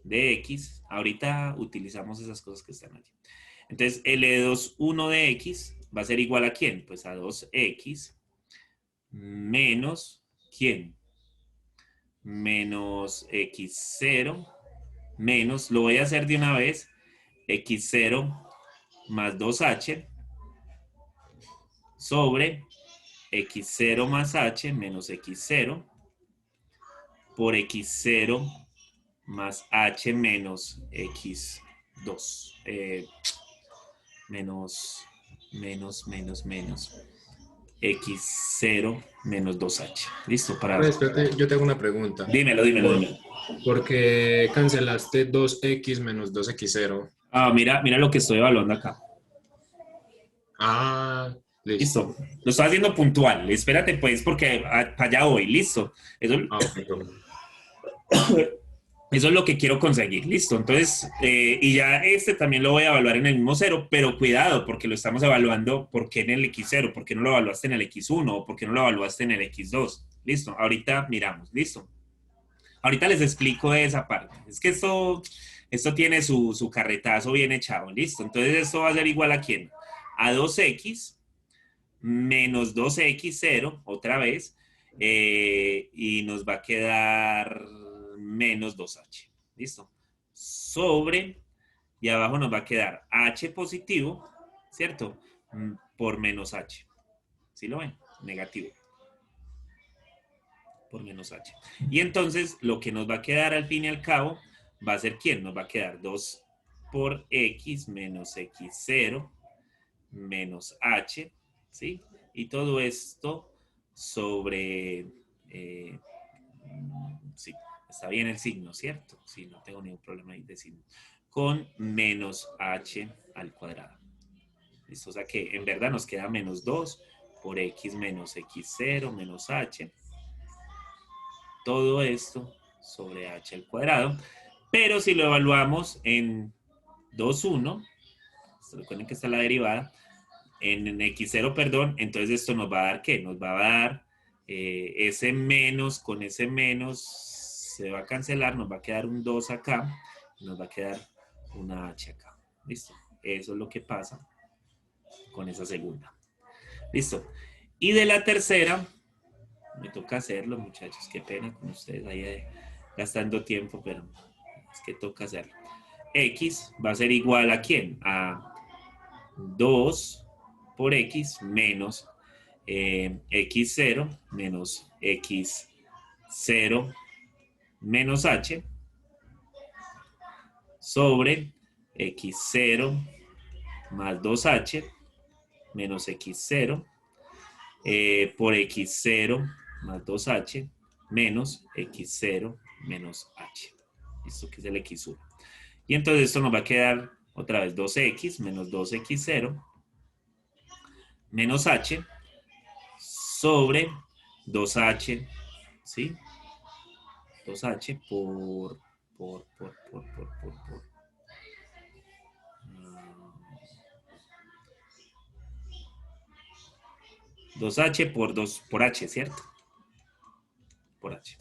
de X. Ahorita utilizamos esas cosas que están allí. Entonces, L21 de X va a ser igual a ¿quién? Pues a 2X menos ¿quién? Menos X0 menos, lo voy a hacer de una vez, X0 más 2H sobre X0 más H menos X0 por X0 más H menos X2. Menos X0 menos 2H. ¿Listo? Profe, espérate, yo tengo una pregunta. Dímelo. ¿Por qué cancelaste 2x menos 2x0? Ah, mira lo que estoy evaluando acá. Ah, listo. Listo. Lo estoy haciendo puntual. Espérate, pues, porque para allá voy. Listo. Ah, ok, profe. Eso es lo que quiero conseguir. Listo. Entonces, y ya este también lo voy a evaluar en el mismo cero, pero cuidado, porque lo estamos evaluando. ¿Por qué en el X0? ¿Por qué no lo evaluaste en el X1? ¿O por qué no lo evaluaste en el X2? Listo. Ahorita miramos. Listo. Ahorita les explico de esa parte. Es que esto tiene su carretazo bien echado. Listo. Entonces, esto va a ser igual a ¿quién? A 2X menos 2X0, otra vez, y nos va a quedar menos 2H. ¿Listo? Sobre, y abajo nos va a quedar H positivo, ¿cierto? Por menos H. ¿Sí lo ven? Negativo. Por menos H. Y entonces, lo que nos va a quedar al fin y al cabo, va a ser ¿quién? Nos va a quedar 2 por X menos X0 menos H, ¿sí? Y todo esto sobre, sí, está bien el signo, ¿cierto? Sí, no tengo ningún problema ahí de signo. Con menos H al cuadrado. ¿Listo? O sea que en verdad nos queda menos 2 por X menos X0 menos H. Todo esto sobre H al cuadrado. Pero si lo evaluamos en 2,1, recuerden que está la derivada, en X0, perdón, entonces esto nos va a dar ¿qué? Nos va a dar ese menos con ese menos se va a cancelar, nos va a quedar un 2 acá, nos va a quedar una H acá. ¿Listo? Eso es lo que pasa con esa segunda. ¿Listo? Y de la tercera, me toca hacerlo, muchachos, qué pena con ustedes ahí gastando tiempo, pero es que toca hacerlo. X va a ser igual a ¿quién? A 2 por X menos X0 menos X0 menos H sobre X0 más 2H menos x0 por x0 más 2h menos x0 menos h. Esto que es el x1. Y entonces esto nos va a quedar otra vez 2x menos 2x0 menos h sobre 2h, ¿sí? 2h por 2h por 2 por h, ¿cierto? Por h.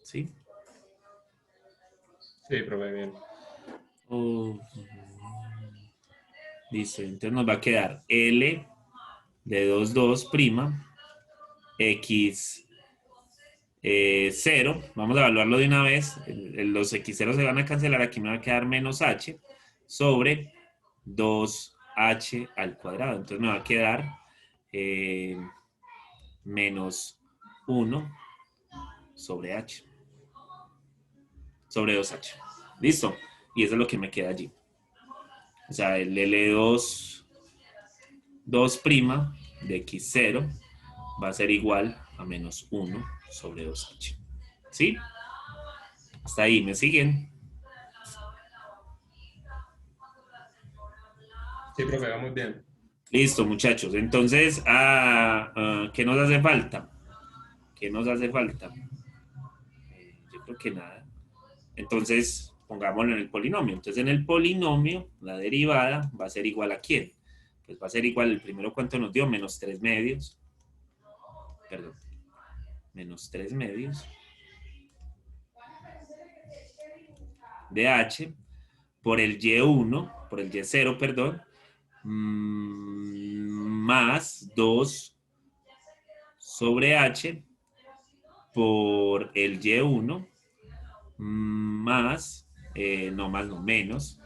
¿Sí? Sí, profe, bien. Listo, entonces nos va a quedar L de 2 prima, X 0, vamos a evaluarlo de una vez, los X0 se van a cancelar, aquí me va a quedar menos H sobre 2H al cuadrado, entonces me va a quedar menos 1 sobre H, sobre 2H, listo, y eso es lo que me queda allí, o sea, el L2 prima de X0 va a ser igual a menos 1 sobre 2H. ¿Sí? Hasta ahí, ¿me siguen? Sí, profe, vamos bien. Listo, muchachos. Entonces, ¿qué nos hace falta? ¿Qué nos hace falta? Yo creo que nada. Entonces, pongámoslo en el polinomio. Entonces, en el polinomio, la derivada va a ser igual a ¿quién? Pues va a ser igual, el primero, ¿cuánto nos dio? Menos 3 medios. Perdón. Menos 3 medios. De h por el y1, por el y0, perdón, más 2 sobre h por el y1 más, no más, no menos,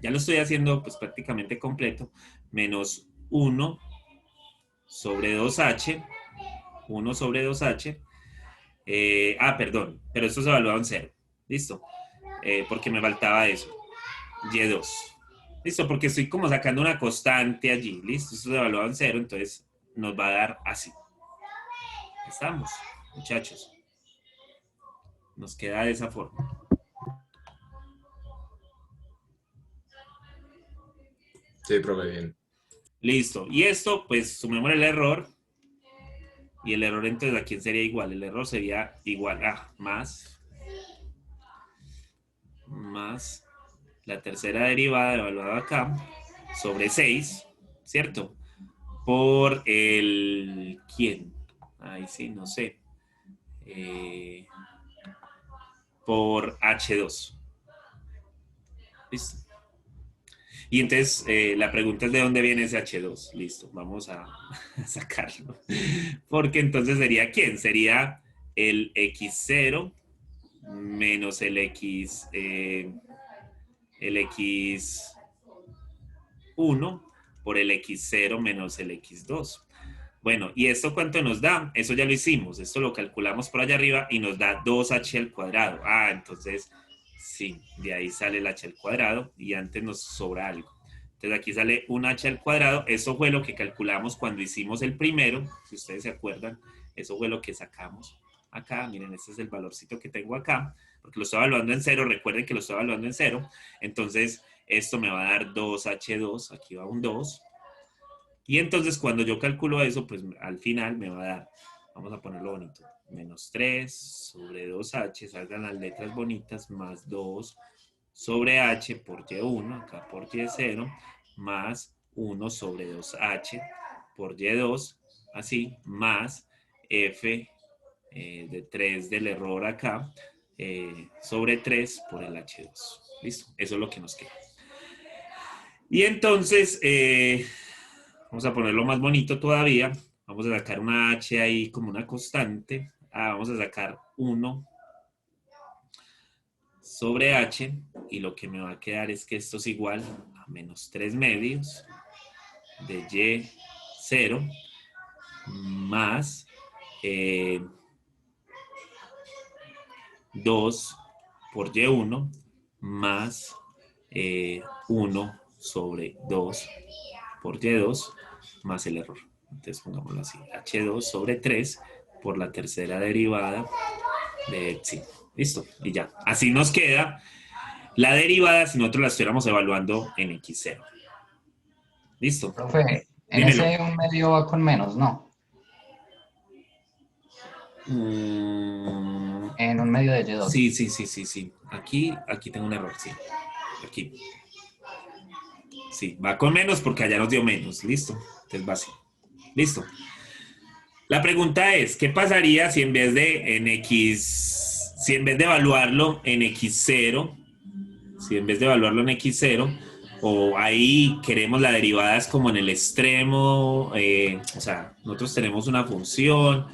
ya lo estoy haciendo pues prácticamente completo, menos 1 sobre 2h, 1 sobre 2h, perdón, pero esto se evalúa en 0, listo, porque me faltaba eso, y2, listo, porque estoy como sacando una constante allí, listo, esto se evalúa en 0, entonces nos va a dar así. Estamos, muchachos. Nos queda de esa forma. Sí, profe, bien. Listo. Y esto, pues, sumemos el error. Y el error, entonces, ¿a quién sería igual? El error sería igual a más la tercera derivada evaluada acá sobre 6, ¿cierto? Por el ¿quién? Ahí sí, no sé. Por H2. ¿Listo? Y entonces la pregunta es de dónde viene ese H2. Listo, vamos a sacarlo. Porque entonces sería ¿quién? Sería el X0 menos el X1 por el X0 menos el X2. Bueno, ¿y esto cuánto nos da? Eso ya lo hicimos. Esto lo calculamos por allá arriba y nos da 2h al cuadrado. Entonces, sí, de ahí sale el h al cuadrado y antes nos sobra algo. Entonces aquí sale un h al cuadrado. Eso fue lo que calculamos cuando hicimos el primero. Si ustedes se acuerdan, eso fue lo que sacamos acá. Miren, este es el valorcito que tengo acá. Porque lo estoy evaluando en 0. Recuerden que lo estoy evaluando en 0. Entonces, esto me va a dar 2h2. Aquí va un 2. Y entonces cuando yo calculo eso, pues al final me va a dar, vamos a ponerlo bonito, menos 3 sobre 2h, salgan las letras bonitas, más 2 sobre h por y1, acá por y0, más 1 sobre 2h por y2, así, más f de 3 del error acá, sobre 3 por el h2. ¿Listo? Eso es lo que nos queda. Y entonces, vamos a ponerlo más bonito todavía. Vamos a sacar una h ahí como una constante. Vamos a sacar 1 sobre h. Y lo que me va a quedar es que esto es igual a menos 3 medios de y0 más 2 por y1 más 1 sobre 2 por Y2 más el error. Entonces pongámoslo así, H2 sobre 3 por la tercera derivada de sí. Listo, y ya. Así nos queda la derivada si nosotros la estuviéramos evaluando en X0. Listo. Profe, en Dímelo. ese un medio va con menos, ¿no? En un medio de Y2. Sí. Aquí tengo un error, sí. Aquí. Sí, va con menos porque allá nos dio menos. Listo. Entonces va así. Listo. La pregunta es, ¿qué pasaría si en vez de evaluarlo en X0, o ahí queremos la derivada es como en el extremo, o sea, nosotros tenemos una función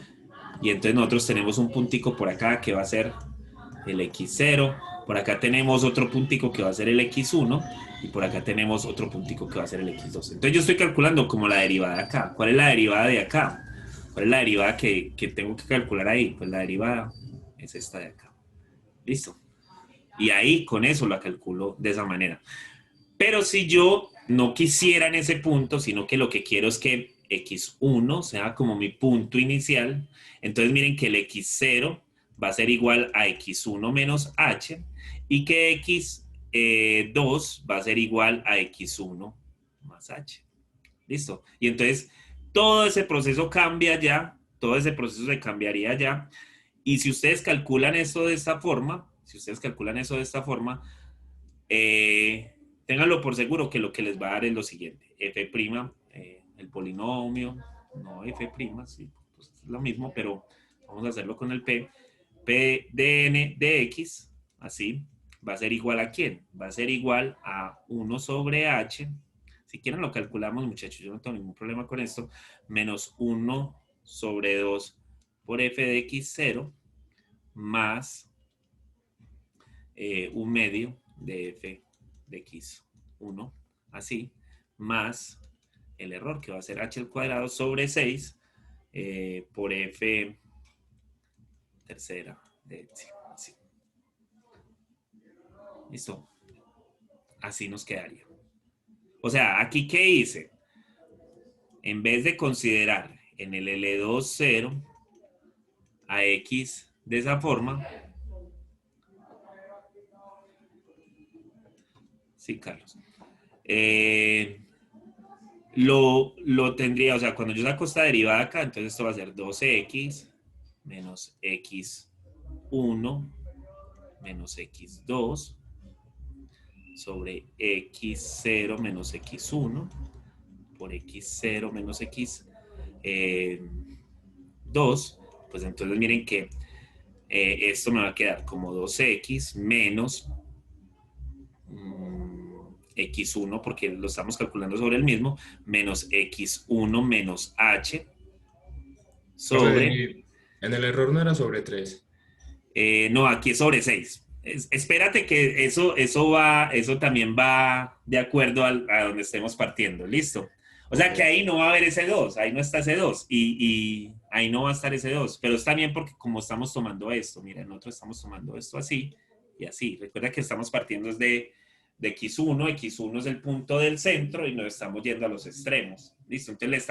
y entonces nosotros tenemos un puntico por acá que va a ser el X0, por acá tenemos otro puntico que va a ser el X1 y por acá tenemos otro puntico que va a ser el X2. Entonces yo estoy calculando como la derivada de acá. ¿Cuál es la derivada de acá? ¿Cuál es la derivada que tengo que calcular ahí? Pues la derivada es esta de acá. ¿Listo? Y ahí con eso la calculo de esa manera. Pero si yo no quisiera en ese punto, sino que lo que quiero es que X1 sea como mi punto inicial, entonces miren que el X0 va a ser igual a X1 menos H y que X2 va a ser igual a X1 más H. ¿Listo? Y entonces todo ese proceso cambia ya, todo ese proceso se cambiaría ya. Y si ustedes calculan eso de esta forma, ténganlo por seguro que lo que les va a dar es lo siguiente. F', el polinomio, no F', sí, pues es lo mismo, pero vamos a hacerlo con el P. P de n de X, así, va a ser igual a ¿quién? Va a ser igual a 1 sobre H. Si quieren lo calculamos, muchachos, yo no tengo ningún problema con esto. Menos 1 sobre 2 por F de X0 más un medio de F de X1, así, más el error que va a ser H al cuadrado sobre 6 por F tercera de X, así. ¿Listo? Así nos quedaría. O sea, aquí, ¿qué hice? En vez de considerar en el L2 0 a X de esa forma, sí, Carlos, lo tendría, o sea, cuando yo saco esta derivada acá, entonces esto va a ser 12X menos X1 menos X2 sobre X0 menos X1 por X0 menos X2, pues entonces miren que esto me va a quedar como 2X menos X1, porque lo estamos calculando sobre el mismo, menos X1 menos H sobre... En el error no era sobre 3. No, aquí es sobre 6. Espérate que eso también va de acuerdo a donde estemos partiendo, ¿listo? O sea que ahí no va a haber ese 2, ahí no está ese 2 y ahí no va a estar ese 2, pero está bien porque como estamos tomando esto, miren, nosotros estamos tomando esto así y así. Recuerda que estamos partiendo de X1 es el punto del centro y nos estamos yendo a los extremos, ¿listo? Entonces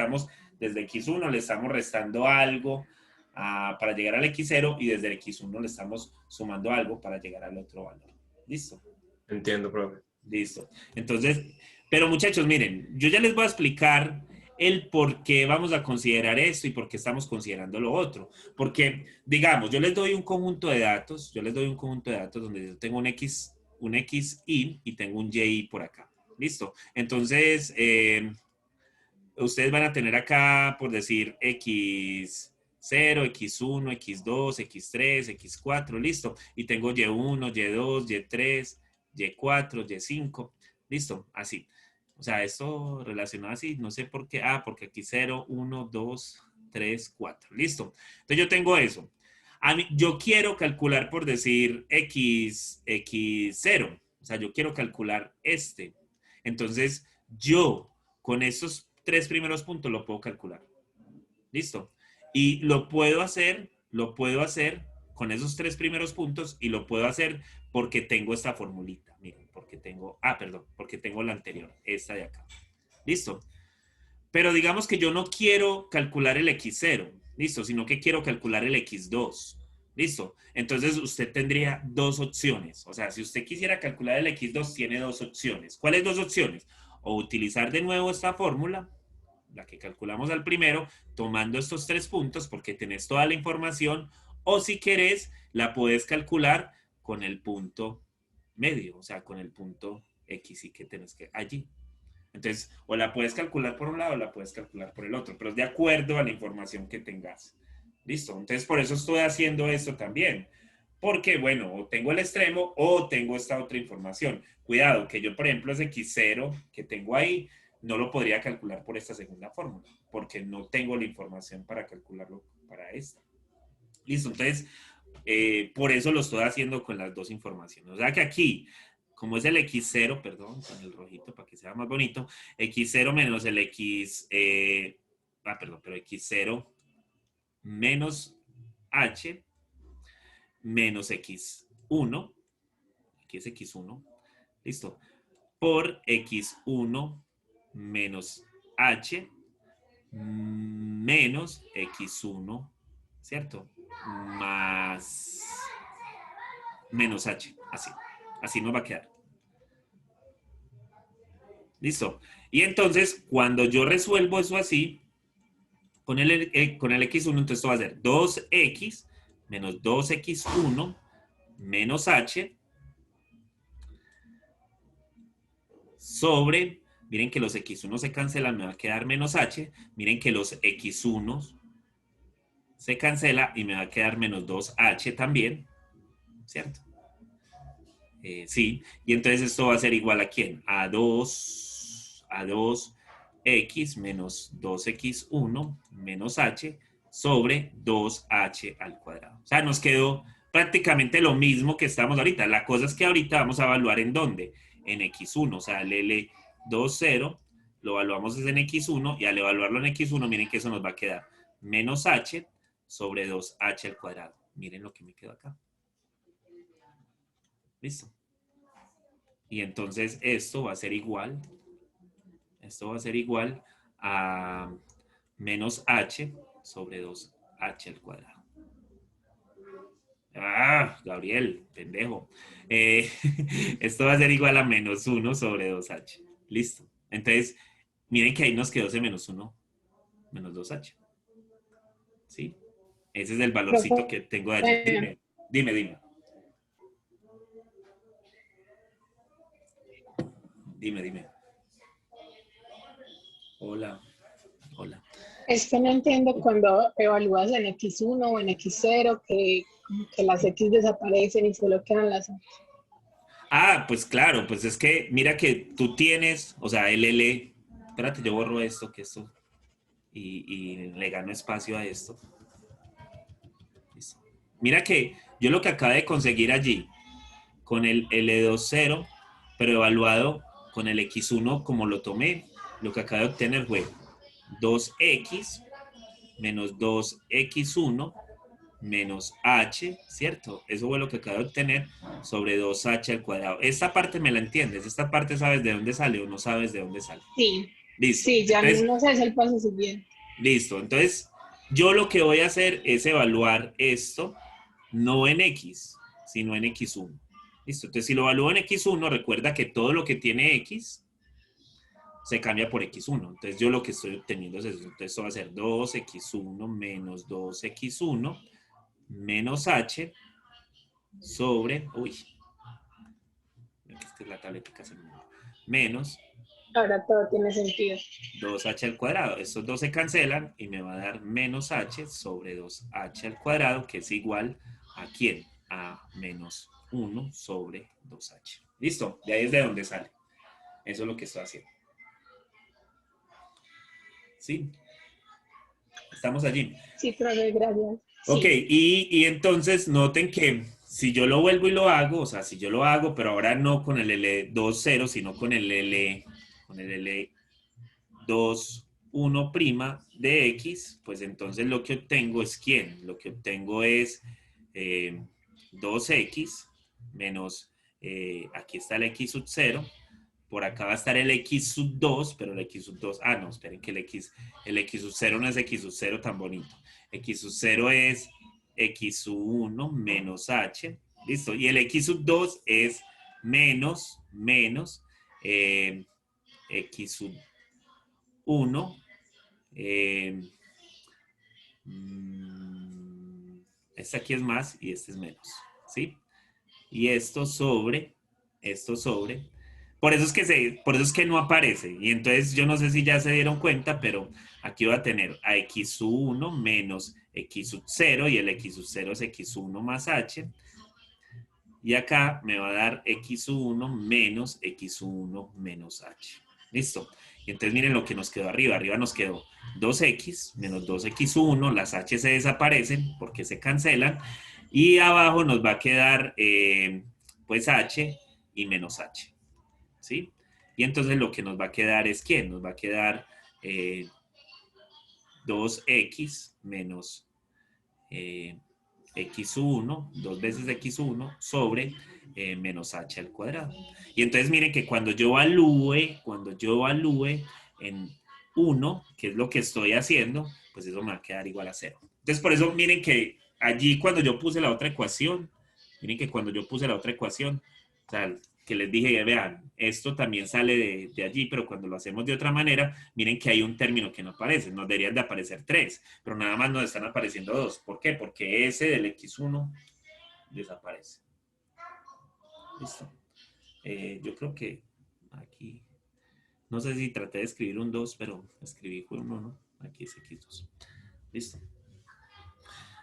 desde X1 le estamos restando algo para llegar al X0 y desde el X1 le estamos sumando algo para llegar al otro valor. ¿Listo? Entiendo, profe. Listo. Entonces, pero muchachos, miren, yo ya les voy a explicar el por qué vamos a considerar esto y por qué estamos considerando lo otro. Porque, digamos, yo les doy un conjunto de datos, donde yo tengo un XI y tengo un YI por acá. ¿Listo? Entonces, ustedes van a tener acá, por decir, X0, X1, X2, X3, X4, listo. Y tengo Y1, Y2, Y3, Y4, Y5, listo, así. O sea, esto relacionado así, no sé por qué. Porque aquí 0, 1, 2, 3, 4, listo. Entonces yo tengo eso. Yo quiero calcular, por decir, X0. O sea, yo quiero calcular este. Entonces, yo con estos 3 primeros puntos lo puedo calcular. ¿Listo? Y lo puedo hacer con esos 3 primeros puntos y lo puedo hacer porque tengo esta formulita. Miren, porque tengo, perdón, porque tengo la anterior, esta de acá. ¿Listo? Pero digamos que yo no quiero calcular el x0, ¿listo? Sino que quiero calcular el x2, ¿listo? Entonces usted tendría dos opciones. O sea, si usted quisiera calcular el x2, tiene dos opciones. ¿Cuáles dos opciones? O utilizar de nuevo esta fórmula, la que calculamos al primero, tomando estos 3 puntos, porque tenés toda la información, o si querés, la puedes calcular con el punto medio, o sea, con el punto x y que tenés que allí. Entonces, o la puedes calcular por un lado o la puedes calcular por el otro, pero es de acuerdo a la información que tengas. ¿Listo? Entonces, por eso estoy haciendo esto también. Porque, bueno, o tengo el extremo o tengo esta otra información. Cuidado, que yo, por ejemplo, ese x0 que tengo ahí, no lo podría calcular por esta segunda fórmula, porque no tengo la información para calcularlo para esta. ¿Listo? Entonces, por eso lo estoy haciendo con las dos informaciones. O sea que aquí, como es el x0, perdón, con el rojito para que sea más bonito, x0 menos el x, perdón, pero x0 menos h menos x1, aquí es x1, listo, por x1 menos h menos x1, ¿cierto? Más menos h, así nos va a quedar. ¿Listo? Y entonces, cuando yo resuelvo eso así, con el x1, entonces esto va a ser 2x menos 2x1 menos h sobre, miren que los x1 se cancelan, me va a quedar menos h, miren que los x1 se cancela y me va a quedar menos 2h también, ¿cierto? Sí, y entonces esto va a ser igual a ¿quién? A 2x menos 2x1 menos h sobre 2h al cuadrado. O sea, nos quedó prácticamente lo mismo que estamos ahorita. La cosa es que ahorita vamos a evaluar en dónde, en x1, o sea, el L20 lo evaluamos en x1 y al evaluarlo en x1, miren que eso nos va a quedar menos h sobre 2h al cuadrado. Miren lo que me quedó acá. ¿Listo? Y entonces esto va a ser igual a menos h sobre 2h al cuadrado. Gabriel, pendejo. Esto va a ser igual a menos 1 sobre 2h. Listo. Entonces, miren que ahí nos quedó ese menos 1, menos 2h. ¿Sí? Ese es el valorcito que tengo de allí. Dime. Dime. Hola. Es que no entiendo cuando evalúas en X1 o en X0 que las X desaparecen y solo quedan las H. Pues claro, pues es que mira que tú tienes, o sea, el L, espérate, yo borro esto, y le gano espacio a esto. Listo. Mira que yo lo que acabo de conseguir allí, con el L20, pero evaluado con el X1 como lo tomé, lo que acabo de obtener fue 2x menos 2x1 menos h, ¿cierto? Eso fue lo que acabo de obtener sobre 2h al cuadrado. Esta parte me la entiendes, esta parte sabes de dónde sale o no sabes de dónde sale. Sí. Listo. Sí, ya Entonces, no sé, es el paso siguiente. listo. Entonces, yo lo que voy a hacer es evaluar esto no en x, sino en x1. Listo. Entonces, si lo evalúo en x1, recuerda que todo lo que tiene x se cambia por x1. Entonces, yo lo que estoy obteniendo es eso. Entonces, esto va a ser 2x1 menos 2x1 menos h sobre, esta es la tabletica, menos Ahora todo tiene sentido. 2h al cuadrado. Estos dos se cancelan y me va a dar menos h sobre 2h al cuadrado, que es igual a ¿quién? A menos 1 sobre 2h. ¿Listo? De ahí es de donde sale. Eso es lo que estoy haciendo. ¿Sí? ¿Estamos allí? Sí, profe, gracias. Ok, Sí. y entonces noten que si yo lo vuelvo y lo hago, o sea, si yo lo hago, pero ahora no con el L20, sino con el L21' de X, pues entonces lo que obtengo es ¿quién? Lo que obtengo es 2X menos aquí está el x sub 0, por acá va a estar el x sub 2, pero el x sub 2, no, esperen que el x sub 0 no es x sub 0 tan bonito. X sub 0 es x sub 1 menos h, listo, y el x sub 2 es menos x sub 1, este aquí es más y este es menos, ¿sí? Y esto sobre, por eso es que no aparece. Y entonces yo no sé si ya se dieron cuenta, pero aquí voy a tener a x sub 1 menos x sub 0 y el x sub 0 es x sub 1 más h. Y acá me va a dar x sub 1 menos x sub 1 menos h. ¿Listo? Y entonces miren lo que nos quedó arriba. Arriba nos quedó 2x menos 2x sub 1. Las h se desaparecen porque se cancelan. Y abajo nos va a quedar pues h y menos h. ¿Sí? Y entonces lo que nos va a quedar es ¿quién? Nos va a quedar 2x menos x sub 1, 2 veces x sub 1 sobre menos h al cuadrado. Y entonces miren que cuando yo evalúe en 1, que es lo que estoy haciendo, pues eso me va a quedar igual a 0. Entonces por eso miren que allí cuando yo puse la otra ecuación, o sea, que les dije, vean, esto también sale de allí, pero cuando lo hacemos de otra manera, miren que hay un término que no aparece, nos deberían de aparecer 3, pero nada más nos están apareciendo 2. ¿Por qué? Porque ese del x1 desaparece. ¿Listo? Yo creo que aquí, no sé si traté de escribir un 2, pero escribí un 1, aquí es x2. ¿Listo?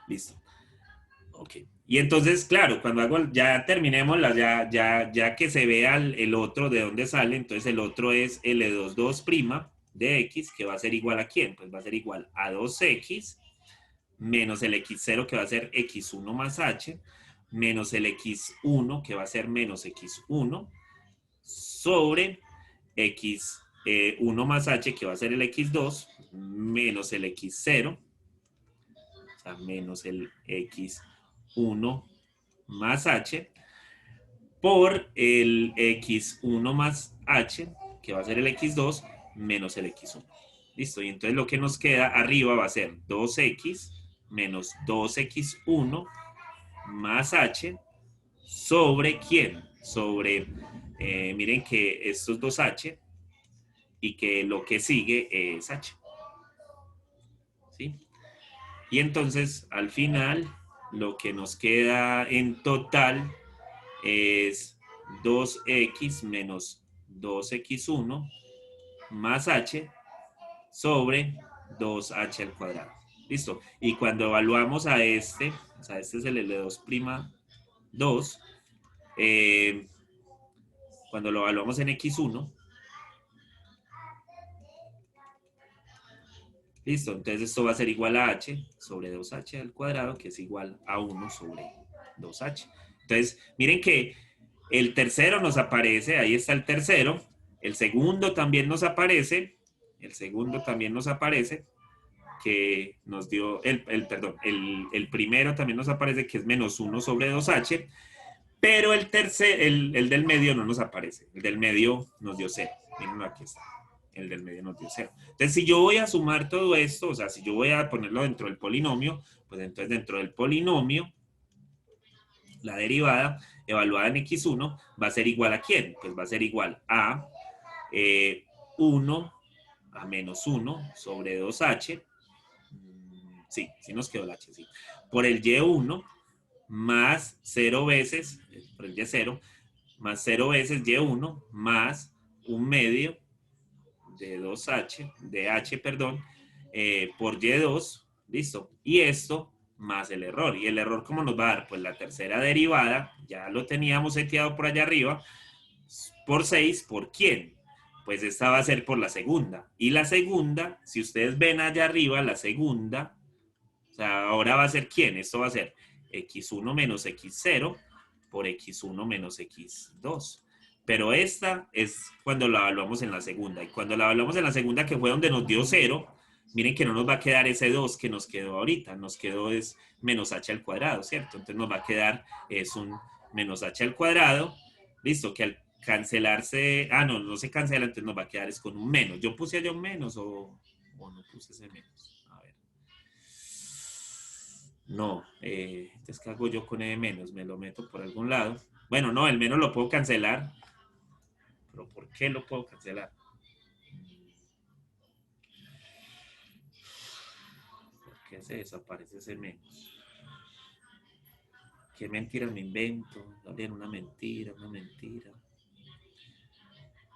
Listo. Ok. Y entonces, claro, cuando hago, ya terminemos, ya que se vea el otro de dónde sale, entonces el otro es L22' de x, que va a ser igual a ¿quién? Pues va a ser igual a 2x menos el x0, que va a ser x1 más h, menos el x1, que va a ser menos x1, sobre x1 más h, que va a ser el x2, menos el x0, o sea, menos el x1 más h, por el x1 más h, que va a ser el x2, menos el x1. Listo, y entonces lo que nos queda arriba va a ser 2x menos 2x1 más h sobre ¿quién? Sobre, miren que estos dos h y que lo que sigue es h. ¿Sí? Y entonces, al final, lo que nos queda en total es 2x menos 2x1 más h sobre 2h al cuadrado. ¿Listo? Y cuando evaluamos a este, o sea, este es el L2'2, cuando lo evaluamos en x1, listo, entonces esto va a ser igual a h sobre 2h al cuadrado, que es igual a 1 sobre 2h. Entonces, miren que el tercero nos aparece, ahí está el tercero, el segundo también nos aparece, que nos dio, el primero también nos aparece, que es menos 1 sobre 2h, pero el del medio no nos aparece, el del medio nos dio 0, miren, aquí está. El del medio nos dio 0. Entonces, si yo voy a sumar todo esto, o sea, si yo voy a ponerlo dentro del polinomio, pues entonces dentro del polinomio, la derivada evaluada en x1 va a ser igual a ¿quién? Pues va a ser igual a 1 a menos 1 sobre 2h. Sí nos quedó el h, sí. Por el y1 más 0 veces, por el y0, más 0 veces y1 más 1 medio de 2h, de h, perdón, por y2, listo. Y esto más el error. ¿Y el error cómo nos va a dar? Pues la tercera derivada, ya lo teníamos seteado por allá arriba, por 6, ¿por quién? Pues esta va a ser por la segunda. Y la segunda, si ustedes ven allá arriba, la segunda, o sea, ahora va a ser ¿quién? Esto va a ser x1 menos x0 por x1 menos x2. Pero esta es cuando la evaluamos en la segunda. Y cuando la evaluamos en la segunda, que fue donde nos dio 0, miren que no nos va a quedar ese 2 que nos quedó ahorita. Nos quedó es menos h al cuadrado, ¿cierto? Entonces nos va a quedar es un menos h al cuadrado Listo, que al cancelarse, no se cancela, entonces nos va a quedar es con un menos. Yo puse allá un menos o no puse ese menos. A ver. No, entonces ¿qué hago yo con E menos? Me lo meto por algún lado. Bueno, no, el menos lo puedo cancelar. ¿Pero por qué lo puedo cancelar? ¿Por qué se desaparece ese menos? ¿Qué mentira me invento? También una mentira, una mentira.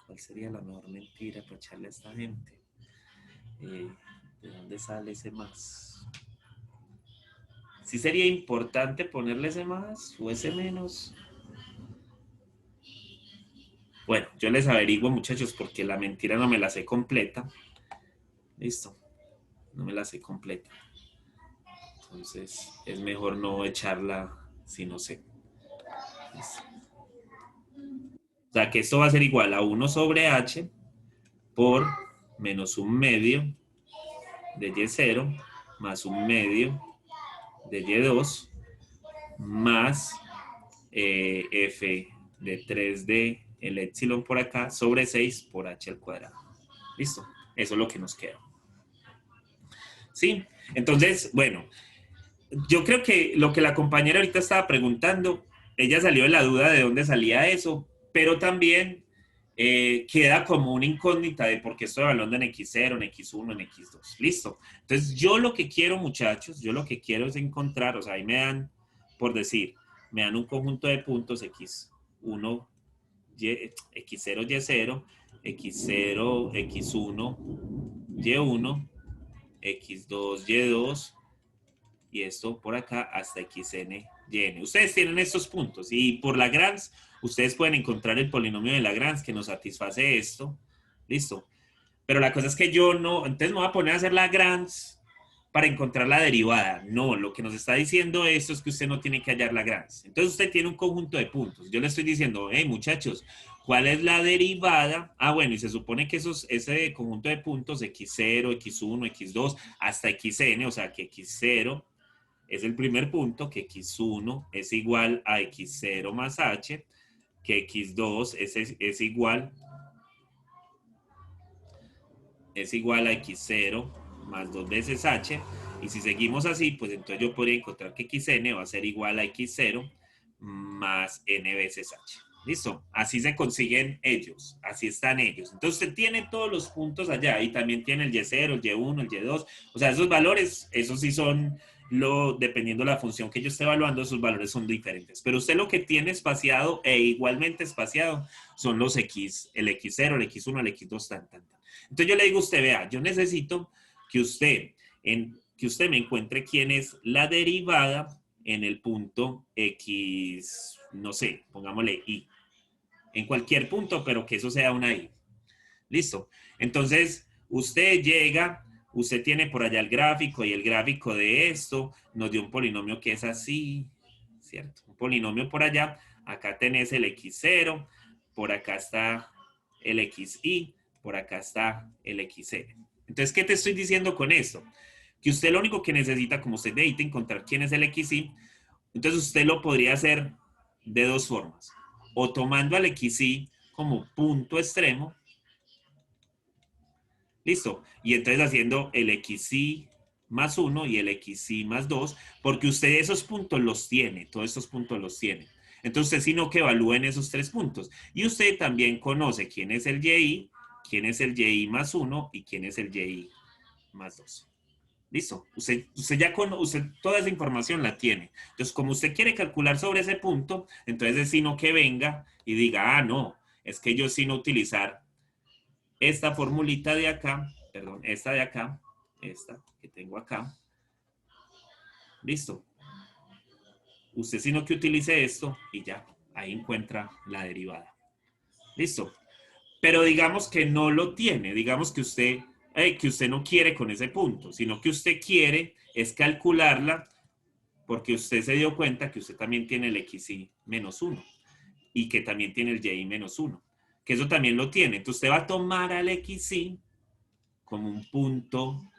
¿Cuál sería la mejor mentira para echarle a esta gente? ¿De dónde sale ese más? ¿Sí sería importante ponerle ese más o ese menos? Bueno, yo les averiguo, muchachos, porque la mentira no me la sé completa. Listo. No me la sé completa. Entonces, es mejor no echarla si no sé. Listo. O sea, que esto va a ser igual a 1 sobre h por menos 1/2 de y0 más 1/2 de y2 más f de 3d el epsilon por acá sobre 6 por h al cuadrado. ¿Listo? Eso es lo que nos queda. ¿Sí? Entonces, bueno, yo creo que lo que la compañera ahorita estaba preguntando, ella salió de la duda de dónde salía eso, pero también queda como una incógnita de por qué estoy evaluando en X0, en X1, en X2. ¿Listo? Entonces, yo lo que quiero, muchachos, yo lo que quiero es encontrar, o sea, ahí me dan, por decir, me dan un conjunto de puntos X1, X0, Y0, X0, X1, Y1, X2, Y2, y esto por acá hasta xn, yn. Ustedes tienen estos puntos y por Lagrange ustedes pueden encontrar el polinomio de Lagrange que nos satisface esto. Listo. Pero la cosa es que yo no, entonces me voy a poner a hacer Lagrange para encontrar la derivada. No, lo que nos está diciendo esto es que usted no tiene que hallar Lagrange. Entonces usted tiene un conjunto de puntos. Yo le estoy diciendo, hey muchachos, ¿cuál es la derivada? Ah, bueno, y se supone que ese conjunto de puntos, x0, x1, x2, hasta xn, o sea que x0 es el primer punto, que x1 es igual a x0 más h, que x2 es igual a x0 más 2 veces h, y si seguimos así, pues entonces yo podría encontrar que xn va a ser igual a x0 más n veces h. ¿Listo? Así se consiguen ellos, así están ellos. Entonces usted tiene todos los puntos allá y también tiene el y0, el y1, el y2, o sea, esos valores, esos sí son dependiendo de la función que yo esté evaluando, esos valores son diferentes. Pero usted lo que tiene espaciado e igualmente espaciado son los x, el x0, el x1, el x2, tan. Entonces yo le digo a usted, vea, yo necesito que usted me encuentre quién es la derivada en el punto x, no sé, pongámosle y. En cualquier punto, pero que eso sea una y. Listo. Entonces, usted llega, usted tiene por allá el gráfico y el gráfico de esto nos dio un polinomio que es así, ¿cierto? Un polinomio por allá. Acá tenés el x0, por acá está el xy, por acá está el xn. Entonces, ¿qué te estoy diciendo con esto? Que usted lo único que necesita, como usted necesita encontrar quién es el xy, entonces usted lo podría hacer de dos formas. O tomando al xy como punto extremo, listo, y entonces haciendo el xy más 1 y el xy más 2, porque usted esos puntos los tiene, todos estos puntos los tiene. Entonces, sino que evalúen esos tres puntos. Y usted también conoce quién es el y más 1 y quién es el y más 2. Listo. Usted ya conoce, toda esa información la tiene. Entonces, como usted quiere calcular sobre ese punto, entonces es sino que venga y diga, no, es que yo sino utilizar esta formulita de acá, perdón, esta de acá, esta que tengo acá. Listo. Usted sino que utilice esto y ya, ahí encuentra la derivada. Listo. Pero digamos que no lo tiene, digamos que usted no quiere con ese punto, sino que usted quiere es calcularla porque usted se dio cuenta que usted también tiene el xy menos 1 y que también tiene el y menos 1, que eso también lo tiene. Entonces usted va a tomar al xy como un punto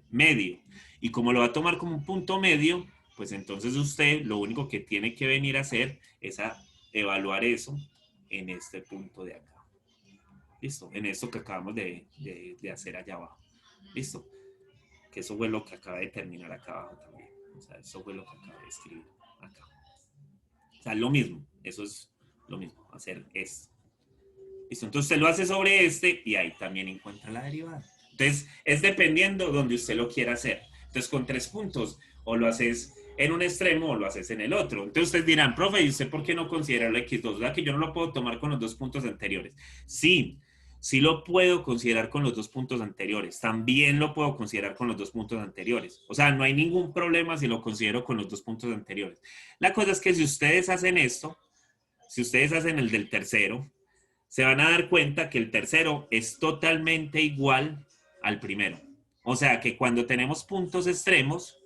medio. Y como lo va a tomar como un punto medio, pues entonces usted lo único que tiene que venir a hacer es a evaluar eso en este punto de acá. ¿Listo? En esto que acabamos de hacer allá abajo. ¿Listo? Que eso fue lo que acaba de terminar acá abajo también. O sea, eso fue lo que acaba de escribir acá. O sea, lo mismo. Eso es lo mismo. Hacer esto. ¿Listo? Entonces usted lo hace sobre este y ahí también encuentra la derivada. Entonces, es dependiendo donde usted lo quiera hacer. Entonces, con 3 puntos, o lo haces en un extremo o lo haces en el otro. Entonces, ustedes dirán, profe, ¿y usted por qué no considera el X2? ¿Verdad que yo no lo puedo tomar con los 2 puntos anteriores? Sí, sí lo puedo considerar con los 2 puntos anteriores. También lo puedo considerar con los 2 puntos anteriores. O sea, no hay ningún problema si lo considero con los 2 puntos anteriores. La cosa es que si ustedes hacen esto, si ustedes hacen el del tercero, se van a dar cuenta que el tercero es totalmente igual al primero. O sea que cuando tenemos puntos extremos,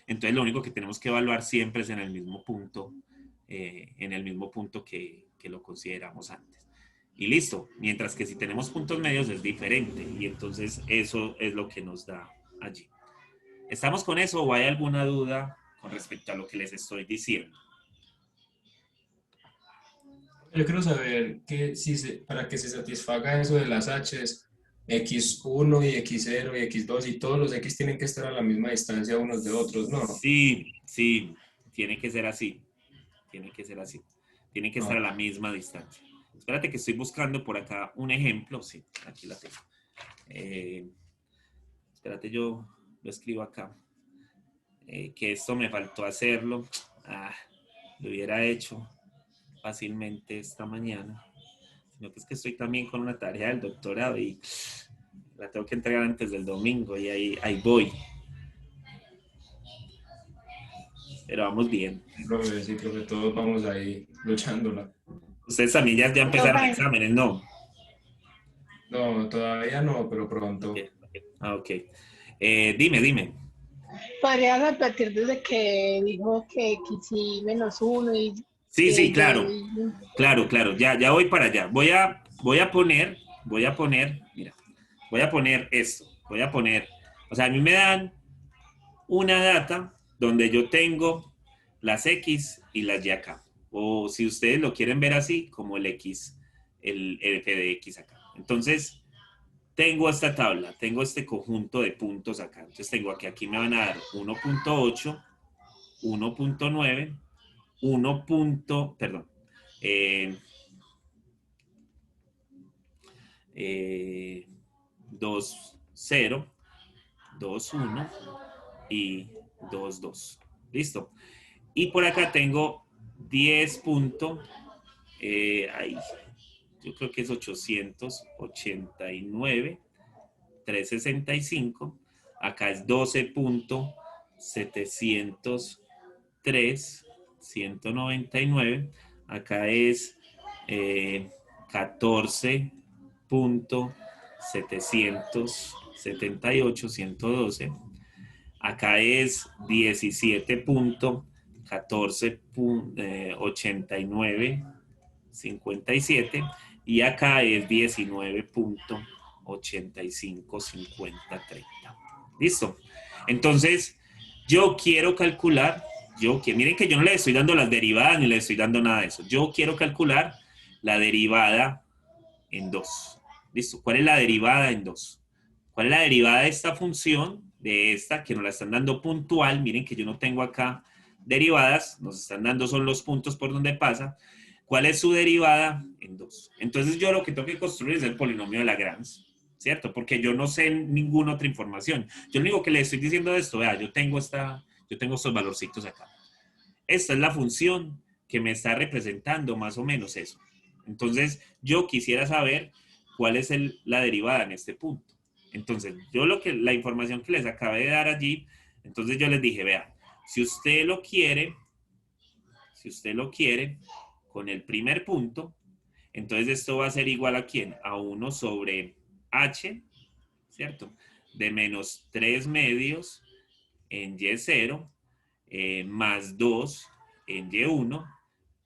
entonces lo único que tenemos que evaluar siempre es en el mismo punto, que lo consideramos antes. Y listo. Mientras que si tenemos puntos medios es diferente. Y entonces eso es lo que nos da allí. ¿Estamos con eso o hay alguna duda con respecto a lo que les estoy diciendo? Yo quiero saber que para que se satisfaga eso de las H's, X1 y X0 y X2 y todos los X tienen que estar a la misma distancia unos de otros, ¿no? Sí, sí, tiene que ser así. Tiene que ser así. Tiene que estar a Ah, la misma distancia. Espérate que estoy buscando por acá un ejemplo. Sí, aquí la tengo. Espérate, yo lo escribo acá. Que esto me faltó hacerlo. Lo hubiera hecho fácilmente esta mañana. Sino que es que estoy también con una tarea del doctorado y la tengo que entregar antes del domingo y ahí voy. Pero vamos bien. sí, profe, todos vamos ahí luchándola. Ustedes también ya empezaron Profe, exámenes, ¿no? No, todavía no, pero pronto. Ok. Ok. Dime. ¿podría repetir desde que dijo que XY -1 y Sí, claro. Y? Claro. Ya voy para allá. Voy a poner, mira, voy a poner esto. O sea, a mí me dan una data donde yo tengo las X y las Y acá. O si ustedes lo quieren ver así, como el X, el f de X acá. Entonces, tengo esta tabla, tengo este conjunto de puntos acá. Entonces, tengo aquí me van a dar 1.8, 1.9, 1. Perdón. 2, 0, 2, 1 y 2, 2. Listo. Y por acá tengo 10 puntos. Yo creo que es 889, 365. Acá es 12.703, 199. Acá es 14.778, 112. Acá es 17.14.89, 57. Y acá es 19.85, 50, 30. ¿Listo? Entonces, yo quiero calcular, miren que yo no le estoy dando las derivadas ni le estoy dando nada de eso. Yo quiero calcular la derivada en 2. ¿Listo? ¿Cuál es la derivada en 2? ¿Cuál es la derivada de esta función? De esta, que nos la están dando puntual. Miren que yo no tengo acá derivadas. Nos están dando son los puntos por donde pasa. ¿Cuál es su derivada? En 2. Entonces yo lo que tengo que construir es el polinomio de Lagrange, ¿cierto? Porque yo no sé ninguna otra información. Yo lo único que le estoy diciendo de esto, vea, yo tengo estos valorcitos acá. Esta es la función que me está representando más o menos eso. Entonces, yo quisiera saber cuál es la derivada en este punto. Entonces, la información que les acabé de dar allí, entonces yo les dije, vea, si usted lo quiere, con el primer punto, entonces esto va a ser igual a ¿quién? A 1 sobre h, ¿cierto? De menos 3 medios en y0, más 2 en y1,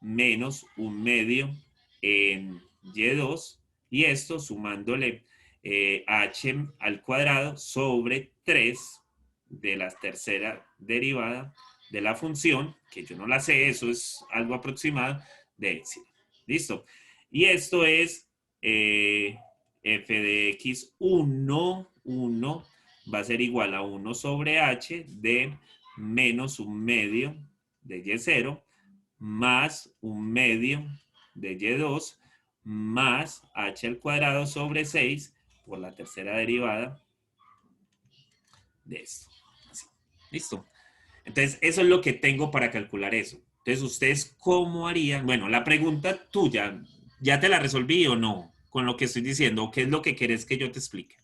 menos 1 medio en y2, y esto sumándole h al cuadrado sobre 3 de la tercera derivada de la función, que yo no la sé, eso es algo aproximado, de epsilon. ¿Listo? Y esto es f de x1, 1, va a ser igual a 1 sobre h de menos un medio de y0 más un medio de y2 más h al cuadrado sobre 6 por la tercera derivada de esto. Así. ¿Listo? Entonces, eso es lo que tengo para calcular eso. Entonces, ¿ustedes cómo harían? Bueno, la pregunta tuya, ¿ya te la resolví o no? Con lo que estoy diciendo, ¿qué es lo que querés que yo te explique?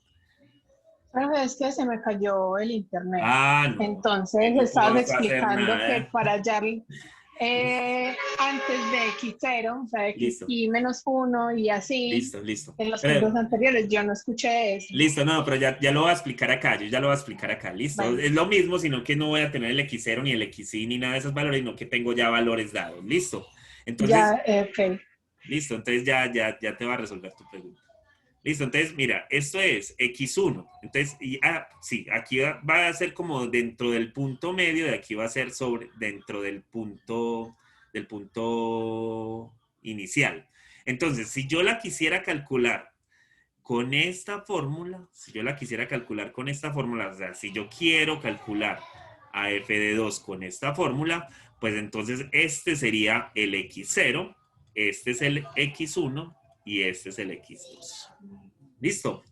Pero es que se me cayó el internet. Ah, no. Entonces No puedo estabas hacer explicando que nada. para hallar antes de x0, o sea, x Listo, y menos 1 y así, listo, listo. en los Pero, puntos anteriores yo no escuché eso. listo, no, pero ya lo voy a explicar acá, yo ya lo voy a explicar acá, listo. Bueno, Es lo mismo, sino que no voy a tener el x0 ni el xy ni nada de esos valores, sino que tengo ya valores dados, listo. Entonces, ya, ok. listo, entonces ya te va a resolver tu pregunta. Listo, entonces mira, esto es x1. Entonces, sí, aquí va a ser como dentro del punto medio, de aquí va a ser dentro del punto inicial. Entonces, si yo la quisiera calcular con esta fórmula, o sea, si yo quiero calcular a f de 2 con esta fórmula, pues entonces este sería el x0, este es el x1 y este es el x2. ¿Listo?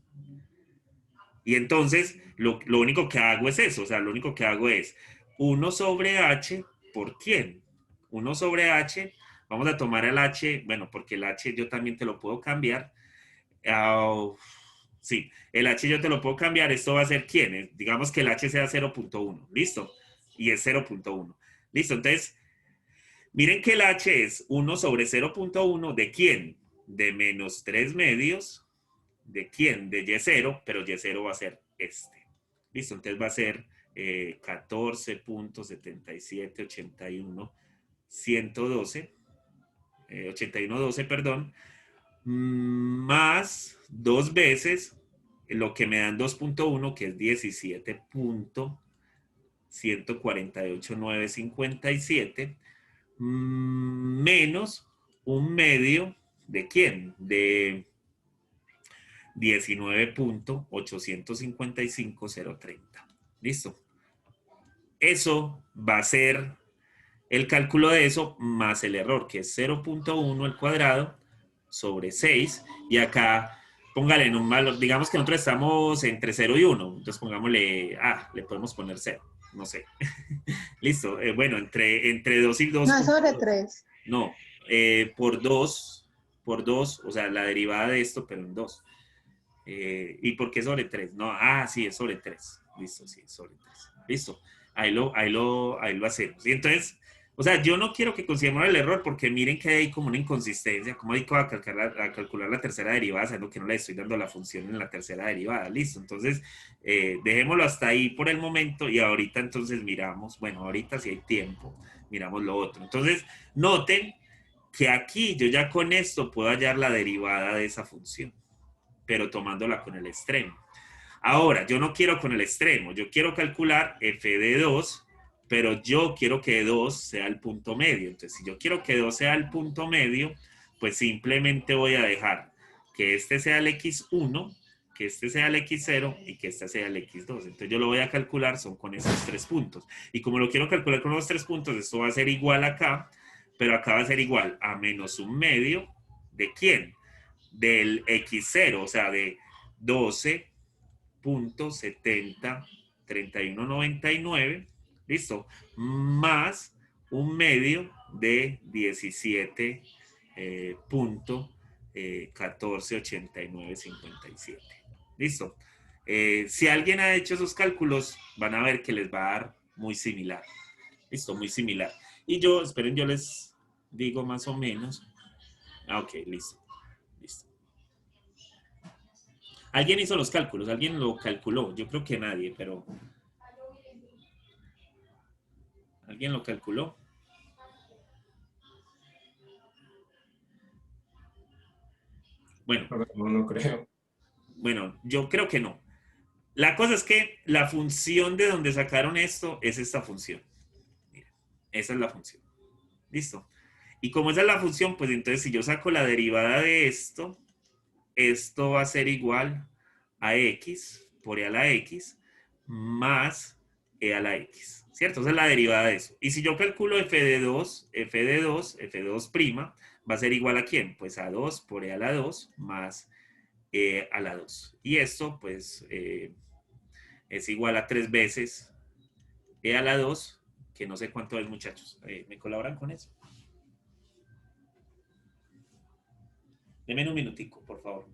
Y entonces lo único que hago es eso, o sea, lo único que hago es 1 sobre h, ¿por quién? 1 sobre h, vamos a tomar el h, bueno, porque el h yo también te lo puedo cambiar. Sí, el h yo te lo puedo cambiar, esto va a ser ¿quién? Digamos que el h sea 0.1, ¿listo? Y es 0.1. Listo, entonces, miren que el h es 1 sobre 0.1, ¿de quién? De menos 3 medios. ¿De quién? De Y0, pero Y0 va a ser este. Listo, entonces va a ser 14.7781 112, 8112, perdón, más 2 veces lo que me dan 2.1, que es 17.148957, menos un medio, ¿de quién? De 19.855030. ¿Listo? Eso va a ser el cálculo de eso más el error, que es 0.1 al cuadrado sobre 6. Y acá, póngale en un valor, digamos que nosotros estamos entre 0 y 1. Entonces pongámosle, le podemos poner 0. No sé. Listo. Bueno, entre 2 y 2. No, es sobre 3. No, por 2, o sea, la derivada de esto, pero en 2. ¿Y por qué sobre 3? No, sí, es sobre 3. Listo, sí, es sobre 3. Listo. Ahí lo hacemos. Y entonces, o sea, yo no quiero que consideremos el error porque miren que hay como una inconsistencia. ¿Cómo hay que calcular la tercera derivada sabiendo que no le estoy dando la función en la tercera derivada? Listo. Entonces, dejémoslo hasta ahí por el momento y ahorita entonces miramos, bueno, ahorita si hay tiempo, miramos lo otro. Entonces, noten que aquí yo ya con esto puedo hallar la derivada de esa función, pero tomándola con el extremo. Ahora, yo no quiero con el extremo, yo quiero calcular f de 2, pero yo quiero que 2 sea el punto medio. Entonces, si yo quiero que 2 sea el punto medio, pues simplemente voy a dejar que este sea el x1, que este sea el x0 y que este sea el x2. Entonces, yo lo voy a calcular son con esos 3 puntos. Y como lo quiero calcular con los 3 puntos, esto va a ser igual acá, pero acá va a ser igual a menos un medio, ¿de quién? Del x0, o sea, de 12.703199, listo, más un medio de 17.148957. Listo. Si alguien ha hecho esos cálculos, van a ver que les va a dar muy similar. Listo, muy similar. Y yo, esperen, yo les digo más o menos. Ok, listo. Listo. ¿Alguien hizo los cálculos? ¿Alguien lo calculó? Yo creo que nadie, pero... ¿Alguien lo calculó? Bueno. No creo. Bueno, yo creo que no. La cosa es que la función de donde sacaron esto es esta función. Mira. Esa es la función. ¿Listo? Y como esa es la función, pues entonces si yo saco la derivada de esto va a ser igual a x por e a la x más e a la x, ¿cierto? Esa es la derivada de eso. Y si yo calculo f de 2 prima, va a ser igual a ¿quién? Pues a 2 por e a la 2 más e a la 2. Y esto, pues, es igual a 3 veces e a la 2, que no sé cuánto es, muchachos. ¿Me colaboran con eso? Denme un minutico, por favor.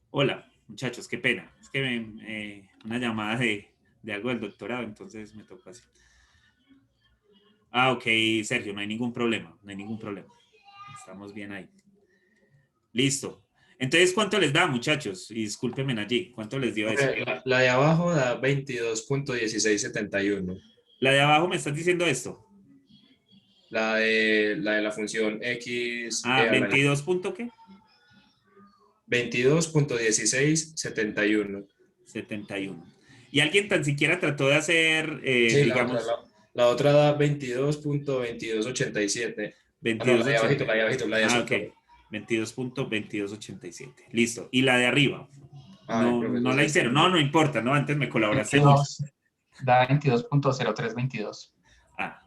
Hola, muchachos, qué pena. Es que una llamada de algo del doctorado, entonces me tocó así. Ah, ok, Sergio, no hay ningún problema, no hay ningún problema. Estamos bien ahí. Listo. Entonces, ¿cuánto les da, muchachos? Y discúlpenme allí, ¿cuánto les dio eso? La de abajo da 22.1671. La de abajo me estás diciendo esto. La de la función x Ah, 22 punto qué? 22.1671. 71. Y alguien tan siquiera trató de hacer, Sí, digamos, la otra da 22.2287. Ah, no, la de abajito, 22.80. la de abajito, la de Ah, azul, ok. profe. 22.2287. Listo. Y la de arriba. Ay, No, profe, no eso la sí está hicieron. muy... No, no importa, ¿no? Antes me colaboraste mucho. 22, da 22.0322. Ah,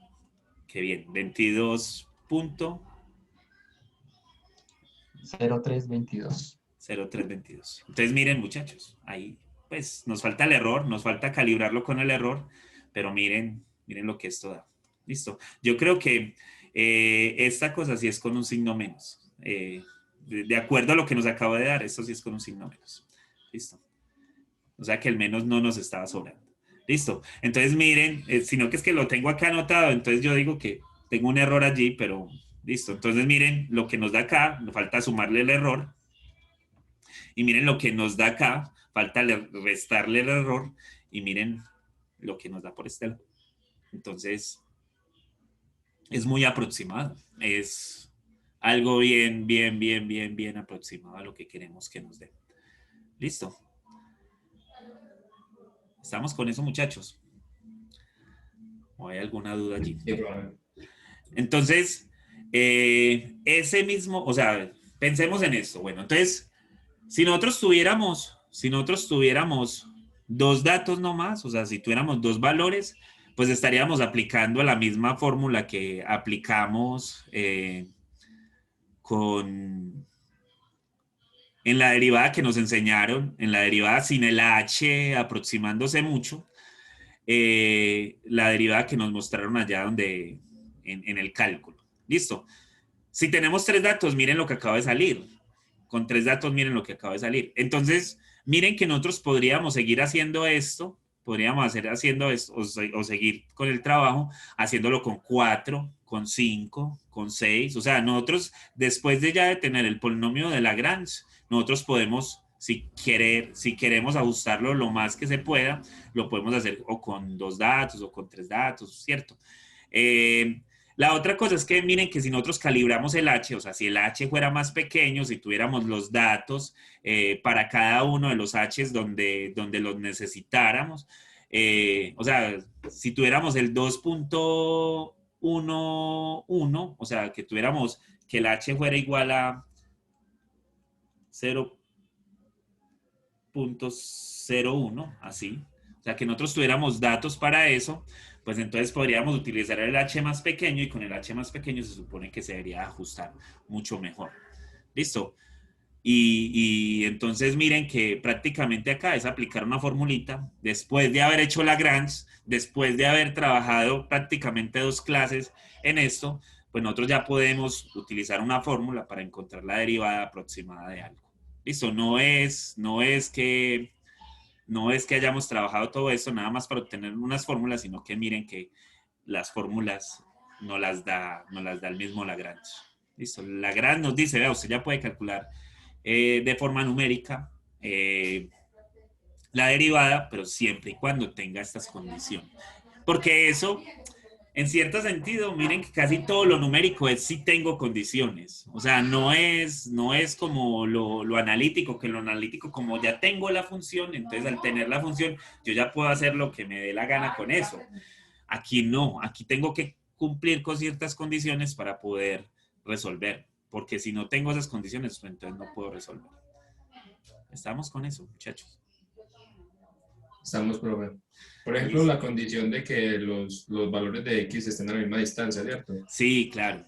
qué bien. 22.0322. 0322. Entonces, miren, muchachos, ahí pues nos falta el error, nos falta calibrarlo con el error, pero miren lo que esto da. Listo. Yo creo que esta cosa sí es con un signo menos. De acuerdo a lo que nos acaba de dar, esto sí es con un signo menos. Listo. O sea que el menos no nos estaba sobrando. Listo. Entonces, miren, sino que es que lo tengo acá anotado, entonces yo digo que tengo un error allí, pero listo. Entonces, miren lo que nos da acá, nos falta sumarle el error. Y miren lo que nos da acá, falta restarle el error y miren lo que nos da por este lado. Entonces, es muy aproximado. Es algo bien aproximado a lo que queremos que nos dé. Listo. ¿Estamos con eso, muchachos? ¿O hay alguna duda allí? Sí, profe. Entonces, ese mismo, o sea, pensemos en esto. Bueno, entonces, si nosotros tuviéramos dos datos nomás, o sea, si tuviéramos dos valores, pues estaríamos aplicando la misma fórmula que aplicamos en la derivada que nos enseñaron, en la derivada sin el h aproximándose mucho, la derivada que nos mostraron allá donde, en el cálculo. ¿Listo? Si tenemos 3 datos, miren lo que acaba de salir. Con 3 datos, miren lo que acaba de salir. Entonces, miren que nosotros podríamos seguir haciendo esto, o seguir con el trabajo, haciéndolo con 4, con 5, con 6. O sea, nosotros, después de ya de tener el polinomio de Lagrange, nosotros podemos, si queremos ajustarlo lo más que se pueda, lo podemos hacer o con 2 datos o con 3 datos, ¿cierto? La otra cosa es que miren que si nosotros calibramos el H, o sea, si el H fuera más pequeño, si tuviéramos los datos para cada uno de los H's donde los necesitáramos, o sea, si tuviéramos el 2.11, o sea, que tuviéramos que el H fuera igual a 0.01, así, o sea, que nosotros tuviéramos datos para eso, pues entonces podríamos utilizar el H más pequeño y con el H más pequeño se supone que se debería ajustar mucho mejor. ¿Listo? Y entonces miren que prácticamente acá es aplicar una formulita después de haber hecho Lagrange, después de haber trabajado prácticamente 2 clases en esto, pues nosotros ya podemos utilizar una fórmula para encontrar la derivada aproximada de algo. ¿Listo? No es que hayamos trabajado todo esto nada más para obtener unas fórmulas, sino que miren que las fórmulas no las da el mismo Lagrange. Listo. Lagrange nos dice, vea, usted ya puede calcular de forma numérica la derivada, pero siempre y cuando tenga estas condiciones. Porque eso, en cierto sentido, miren que casi todo lo numérico es si tengo condiciones. O sea, no es como lo analítico, que lo analítico, como ya tengo la función, entonces al tener la función, yo ya puedo hacer lo que me dé la gana con eso. Aquí no, aquí tengo que cumplir con ciertas condiciones para poder resolver. Porque si no tengo esas condiciones, pues entonces no puedo resolver. Estamos con eso, muchachos. Estamos, profe. Por ejemplo, la condición de que los valores de X estén a la misma distancia, ¿cierto? Sí, claro.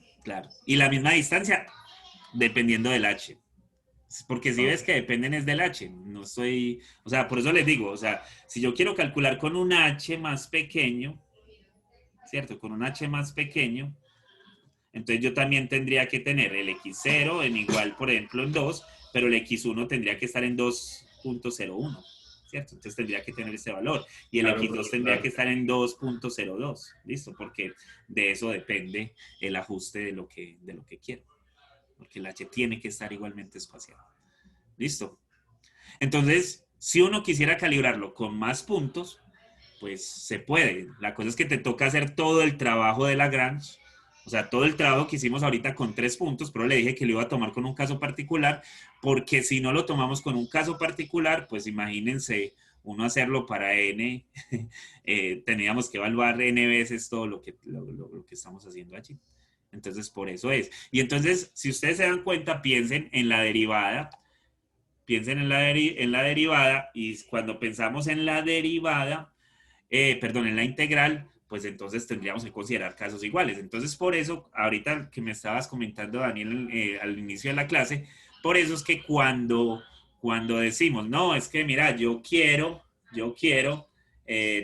Y la misma distancia dependiendo del H. Porque si ves que dependen es del H. No estoy... O sea, por eso les digo, o sea, si yo quiero calcular con un H más pequeño, ¿cierto? Con un H más pequeño, entonces yo también tendría que tener el X0 en igual, por ejemplo, en 2, pero el X1 tendría que estar en 2.01, ¿cierto? Entonces tendría que tener ese valor. Y el Claro, X2 tendría que estar en 2.02, ¿listo? Porque de eso depende el ajuste de lo que quiero. Porque el H tiene que estar igualmente espaciado. ¿Listo? Entonces, si uno quisiera calibrarlo con más puntos, pues se puede. La cosa es que te toca hacer todo el trabajo de Lagrange. O sea, todo el trabajo que hicimos ahorita con 3 puntos, pero le dije que lo iba a tomar con un caso particular, porque si no lo tomamos con un caso particular, pues imagínense uno hacerlo para n, teníamos que evaluar n veces todo lo que estamos haciendo allí. Entonces, por eso es. Y entonces, si ustedes se dan cuenta, piensen en la derivada, en la derivada, y cuando pensamos en la derivada, en la integral, pues entonces tendríamos que considerar casos iguales. Entonces, por eso, ahorita que me estabas comentando, Daniel, al inicio de la clase, por eso es que cuando decimos, no, es que mira, yo quiero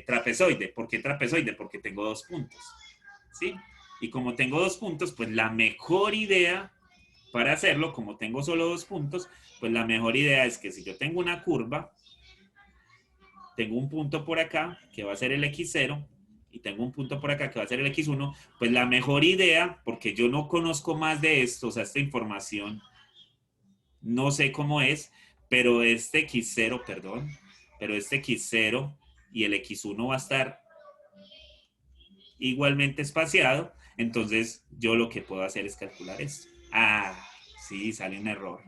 trapezoide. ¿Por qué trapezoide? Porque tengo 2 puntos, ¿sí? Y como tengo 2 puntos, pues la mejor idea para hacerlo, como tengo solo 2 puntos, pues la mejor idea es que si yo tengo una curva, tengo un punto por acá, que va a ser el X0, y tengo un punto por acá, que va a ser el X1, pues la mejor idea, porque yo no conozco más de esto, o sea, esta información, no sé cómo es, pero este X0 y el X1 va a estar igualmente espaciado, entonces yo lo que puedo hacer es calcular esto. Ah, sí, sale un error.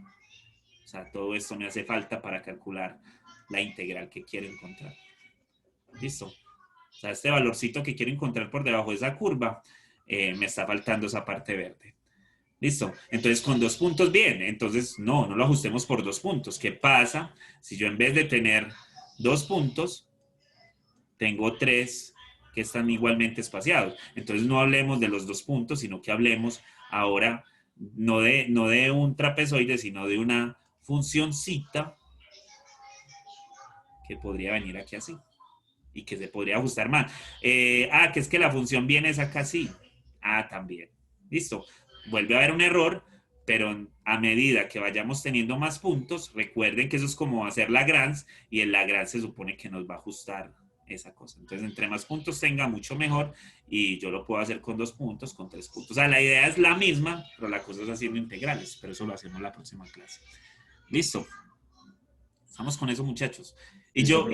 O sea, todo esto me hace falta para calcular la integral que quiero encontrar. ¿Listo? O sea, este valorcito que quiero encontrar por debajo de esa curva, me está faltando esa parte verde. ¿Listo? Entonces, con 2 puntos, bien. Entonces, no lo ajustemos por 2 puntos. ¿Qué pasa si yo en vez de tener 2 puntos, tengo 3 que están igualmente espaciados? Entonces, no hablemos de los 2 puntos, sino que hablemos ahora no de un trapezoide, sino de una funcioncita que podría venir aquí así y que se podría ajustar más. Que es que la función viene es acá así. También. Listo. vuelve a haber un error, pero a medida que vayamos teniendo más puntos, recuerden que eso es como hacer Lagrange, y el Lagrange se supone que nos va a ajustar esa cosa. Entonces, entre más puntos tenga, mucho mejor, y yo lo puedo hacer con 2 puntos, con 3 puntos. O sea, la idea es la misma, pero la cosa es haciendo integrales, pero eso lo hacemos la próxima clase. ¿Listo? Estamos con eso, muchachos. Y yo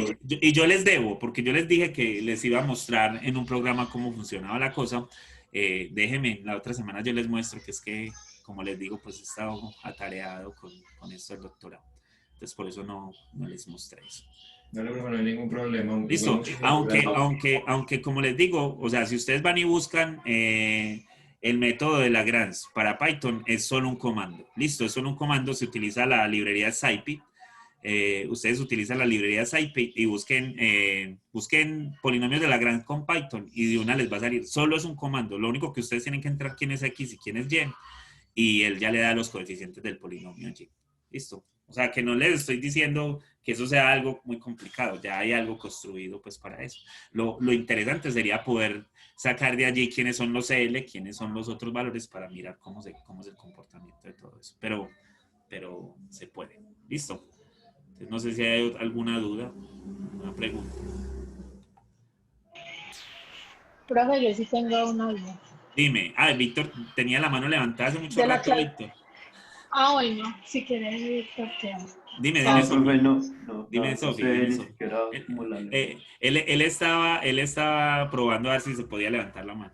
les debo, porque yo les dije que les iba a mostrar en un programa cómo funcionaba la cosa. Déjenme, la otra semana yo les muestro, que es que, como les digo, pues he estado atareado con esto del doctorado. Entonces, por eso no les mostré eso. No hay ningún problema. Listo. Aunque, como les digo, o sea, si ustedes van y buscan el método de Lagrange para Python, es solo un comando. Listo, es solo un comando. Se utiliza la librería Scipit. Ustedes utilizan la librería Scipit y busquen polinomios de Lagrange con Python, y de una les va a salir. Solo es un comando. Lo único que ustedes tienen que entrar quién es X y quién es Y, y él ya le da los coeficientes del polinomio Y. Listo. O sea, que no les estoy diciendo que eso sea algo muy complicado. Ya hay algo construido pues para eso. Lo interesante sería poder sacar de allí quiénes son los L, quiénes son los otros valores, para mirar cómo es el comportamiento de todo eso. Pero se puede. Listo. Entonces, no sé si hay alguna duda, una pregunta. Profe, yo sí tengo una duda. Dime. Víctor tenía la mano levantada hace mucho De la rato, Víctor. Bueno, si quieres, Víctor, te amo. Dime, profe, Dime, Sofi. Él estaba probando a ver si se podía levantar la mano.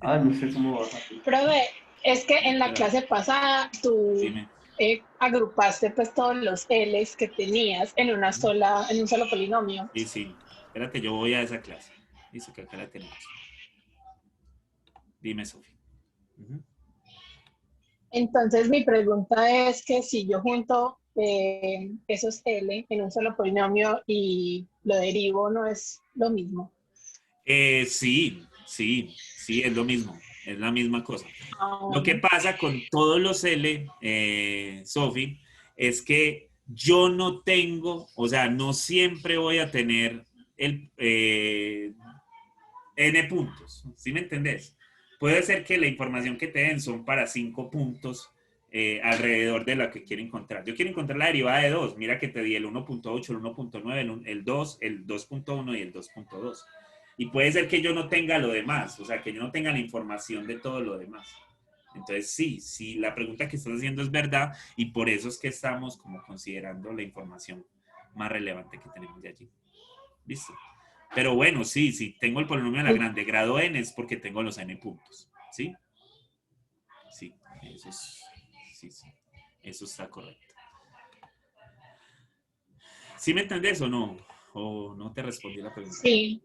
No sé cómo bajar. Profe, es que en la clase pasada tú Dime. agrupaste pues todos los L's que tenías en un solo polinomio. Sí. Espérate, yo voy a esa clase. Listo, que acá la tenemos. Dime, Sofi. Entonces mi pregunta es que si yo junto esos L en un solo polinomio y lo derivo, ¿no es lo mismo? Sí, es lo mismo. Es la misma cosa. Bueno. Lo que pasa con todos los L, Sofi, es que yo no tengo, o sea, no siempre voy a tener el N puntos. ¿Sí me entendés? Puede ser que la información que te den son para 5 puntos alrededor de la que quiero encontrar. Yo quiero encontrar la derivada de 2. Mira que te di el 1.8, el 1.9, el 2, el 2.1 y el 2.2. Y puede ser que yo no tenga lo demás, o sea, que yo no tenga la información de todo lo demás. Entonces, sí, la pregunta que estás haciendo es verdad, y por eso es que estamos como considerando la información más relevante que tenemos de allí. ¿Listo? Pero bueno, sí, tengo el polinomio de Lagrange de grado n es porque tengo los n puntos. ¿Sí? Sí, eso está correcto. ¿Sí me entendés o no? ¿O no te respondí la pregunta? Sí,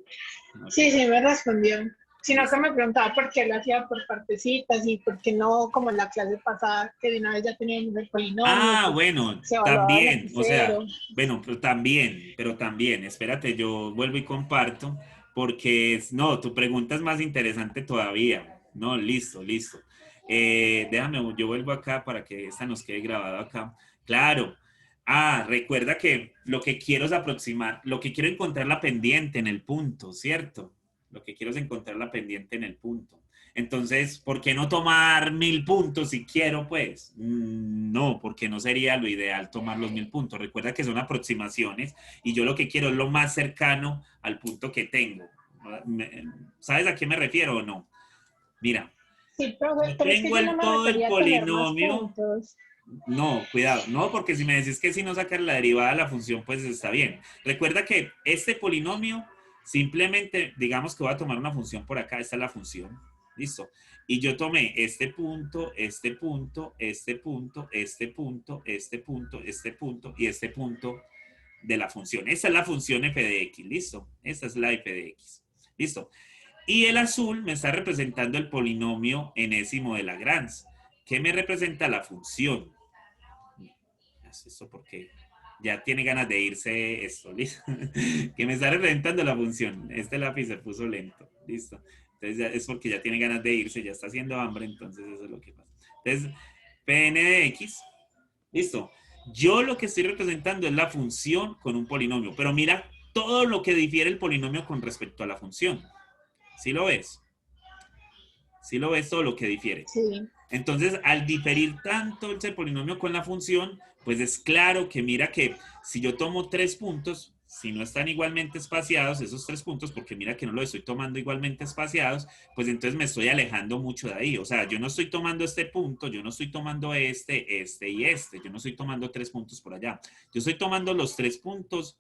Okay. sí me respondió. Sino que me preguntaba por qué lo hacía por partecitas y por qué no, como en la clase pasada, que de una vez ya teníamos el polinomio. Bueno, también, o sea, bueno, pero también, espérate, yo vuelvo y comparto, porque no, tu pregunta es más interesante todavía. No, listo. Déjame, yo vuelvo acá para que esta nos quede grabada acá. Claro. Recuerda que lo que quiero es aproximar, lo que quiero encontrar la pendiente en el punto, ¿cierto? Lo que quiero es encontrar la pendiente en el punto. Entonces, ¿por qué no tomar 1000 puntos si quiero, pues? No, porque no sería lo ideal tomar los 1000 puntos. Recuerda que son aproximaciones y yo lo que quiero es lo más cercano al punto que tengo. ¿Sabes a qué me refiero o no? Mira, sí, pero tengo es que todo el polinomio. No, cuidado, no, porque si me decís que si no sacar la derivada de la función, pues está bien. Recuerda que este polinomio, simplemente, digamos que voy a tomar una función por acá, esta es la función, listo. Y yo tomé este punto y este punto de la función. Esta es la función f de x, listo. Esta es la f de x, listo. Y el azul me está representando el polinomio enésimo de Lagrange. ¿Qué me representa la función? Esto porque ya tiene ganas de irse esto, ¿listo? Que me está representando la función. Este lápiz se puso lento, ¿listo? Entonces ya es porque ya tiene ganas de irse, ya está haciendo hambre, entonces eso es lo que pasa. Entonces, Pn de x, ¿listo? Yo lo que estoy representando es la función con un polinomio, pero mira todo lo que difiere el polinomio con respecto a la función. ¿Sí lo ves? ¿Sí lo ves? Todo lo que difiere. Sí. Entonces, al diferir tanto ese polinomio con la función, pues es claro que mira que si yo tomo 3 puntos, si no están igualmente espaciados esos 3 puntos, porque mira que no los estoy tomando igualmente espaciados, pues entonces me estoy alejando mucho de ahí. O sea, yo no estoy tomando este punto, yo no estoy tomando este y este. Yo no estoy tomando 3 puntos por allá. Yo estoy tomando los 3 puntos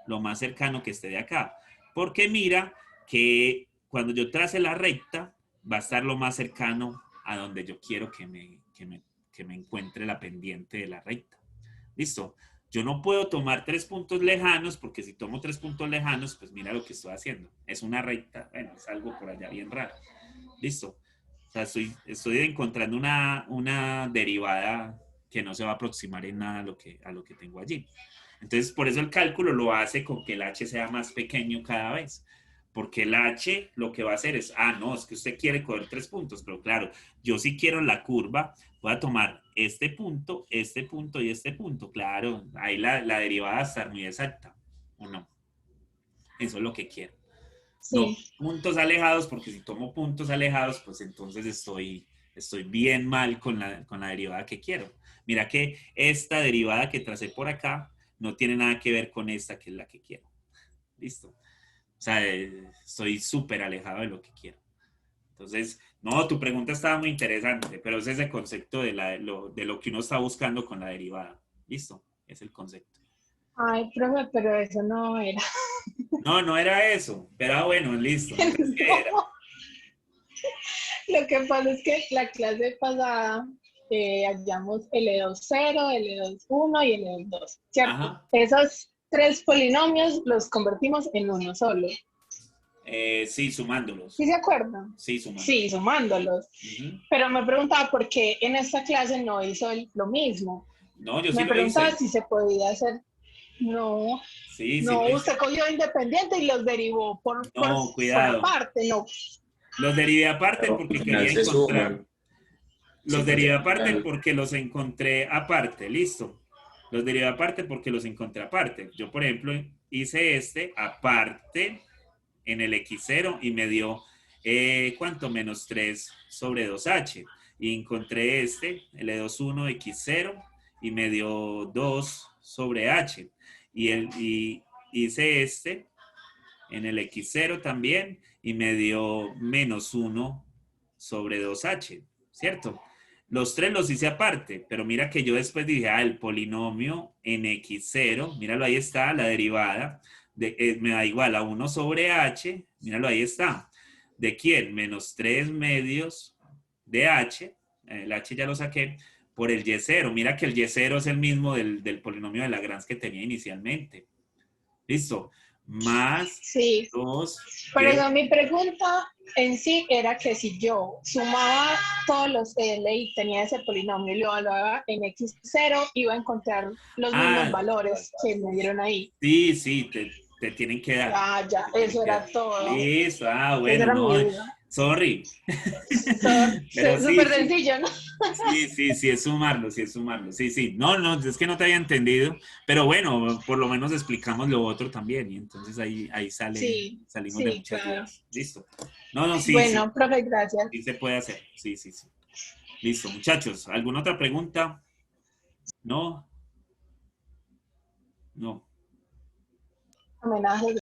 lo más cercano que esté de acá. Porque mira que cuando yo trace la recta, va a estar lo más cercano a donde yo quiero que me encuentre la pendiente de la recta. ¿Listo? Yo no puedo tomar 3 puntos lejanos, porque si tomo 3 puntos lejanos, pues mira lo que estoy haciendo. Es una recta, bueno, es algo por allá bien raro. ¿Listo? O sea, estoy encontrando una derivada que no se va a aproximar en nada a lo que tengo allí. Entonces, por eso el cálculo lo hace con que el h sea más pequeño cada vez. Porque el h lo que va a hacer es, no, es que usted quiere coger 3 puntos, pero claro, yo si quiero la curva, voy a tomar este punto y este punto. Claro, ahí la derivada va a estar muy exacta, ¿o no? Eso es lo que quiero. No, Sí. puntos alejados, porque si tomo puntos alejados, pues entonces estoy bien mal con la derivada que quiero. Mira que esta derivada que tracé por acá no tiene nada que ver con esta que es la que quiero. ¿Listo? O sea, estoy súper alejado de lo que quiero. Entonces, no, tu pregunta estaba muy interesante, pero ese es el concepto de lo que uno está buscando con la derivada. ¿Listo? Es el concepto. Ay, profe, pero eso no era. No, no era eso, pero bueno, listo. Entonces, ¿qué era? No. Lo que pasa es que la clase pasada hallamos L2,0, L2,1 y L2,2, ¿cierto? Ajá. Esos 3 polinomios los convertimos en uno solo. Sí, sumándolos. ¿Sí se acuerdan? Sí, sumándolos. Sí, sumándolos. Pero me preguntaba por qué en esta clase no hizo lo mismo. No, yo sí Me lo preguntaba hice. si se podía hacer. No, Sí, sí no, lo hice. usted cogió independiente y los derivó No, por cuidado. aparte, no. Los derivé aparte Pero porque al final quería se encontrar. suman. Los Sí, porque derivé al aparte final, porque los encontré aparte. Listo. Los derivé aparte porque los encontré aparte. Yo, por ejemplo, hice este aparte en el X0 y me dio, ¿cuánto? Menos 3 sobre 2H. Y encontré este, L21 X0, y me dio 2 sobre H. Y hice este en el X0 también y me dio menos 1 sobre 2H, ¿cierto? Los tres los hice aparte, pero mira que yo después dije, el polinomio en X0, míralo, ahí está, la derivada, me da igual a 1 sobre H, míralo, ahí está. ¿De quién? Menos 3 medios de H, el H ya lo saqué, por el Y0. Mira que el Y0 es el mismo del polinomio de Lagrange que tenía inicialmente. ¿Listo? Más Sí, 2 por de... eso mi pregunta en sí era que si yo sumaba todos los L y tenía ese polinomio y lo evaluaba en X0, iba a encontrar los mismos Ah, valores que me dieron ahí. sí, te tienen que dar. Ya, Te tienen eso que era dar. todo. Listo, Esa bueno, era mi no, duda. sorry. Pero Súper sí. sencillo, ¿no? Sí, es sumarlo, sí, es sumarlo. Sí. No, es que no te había entendido, pero bueno, por lo menos explicamos lo otro también y entonces ahí Sí, salimos de sí, muchas claro. dudas. Listo. No, Bueno, profe, gracias. sí se puede hacer. Sí. Listo, muchachos, ¿alguna otra pregunta? No. Amenazas.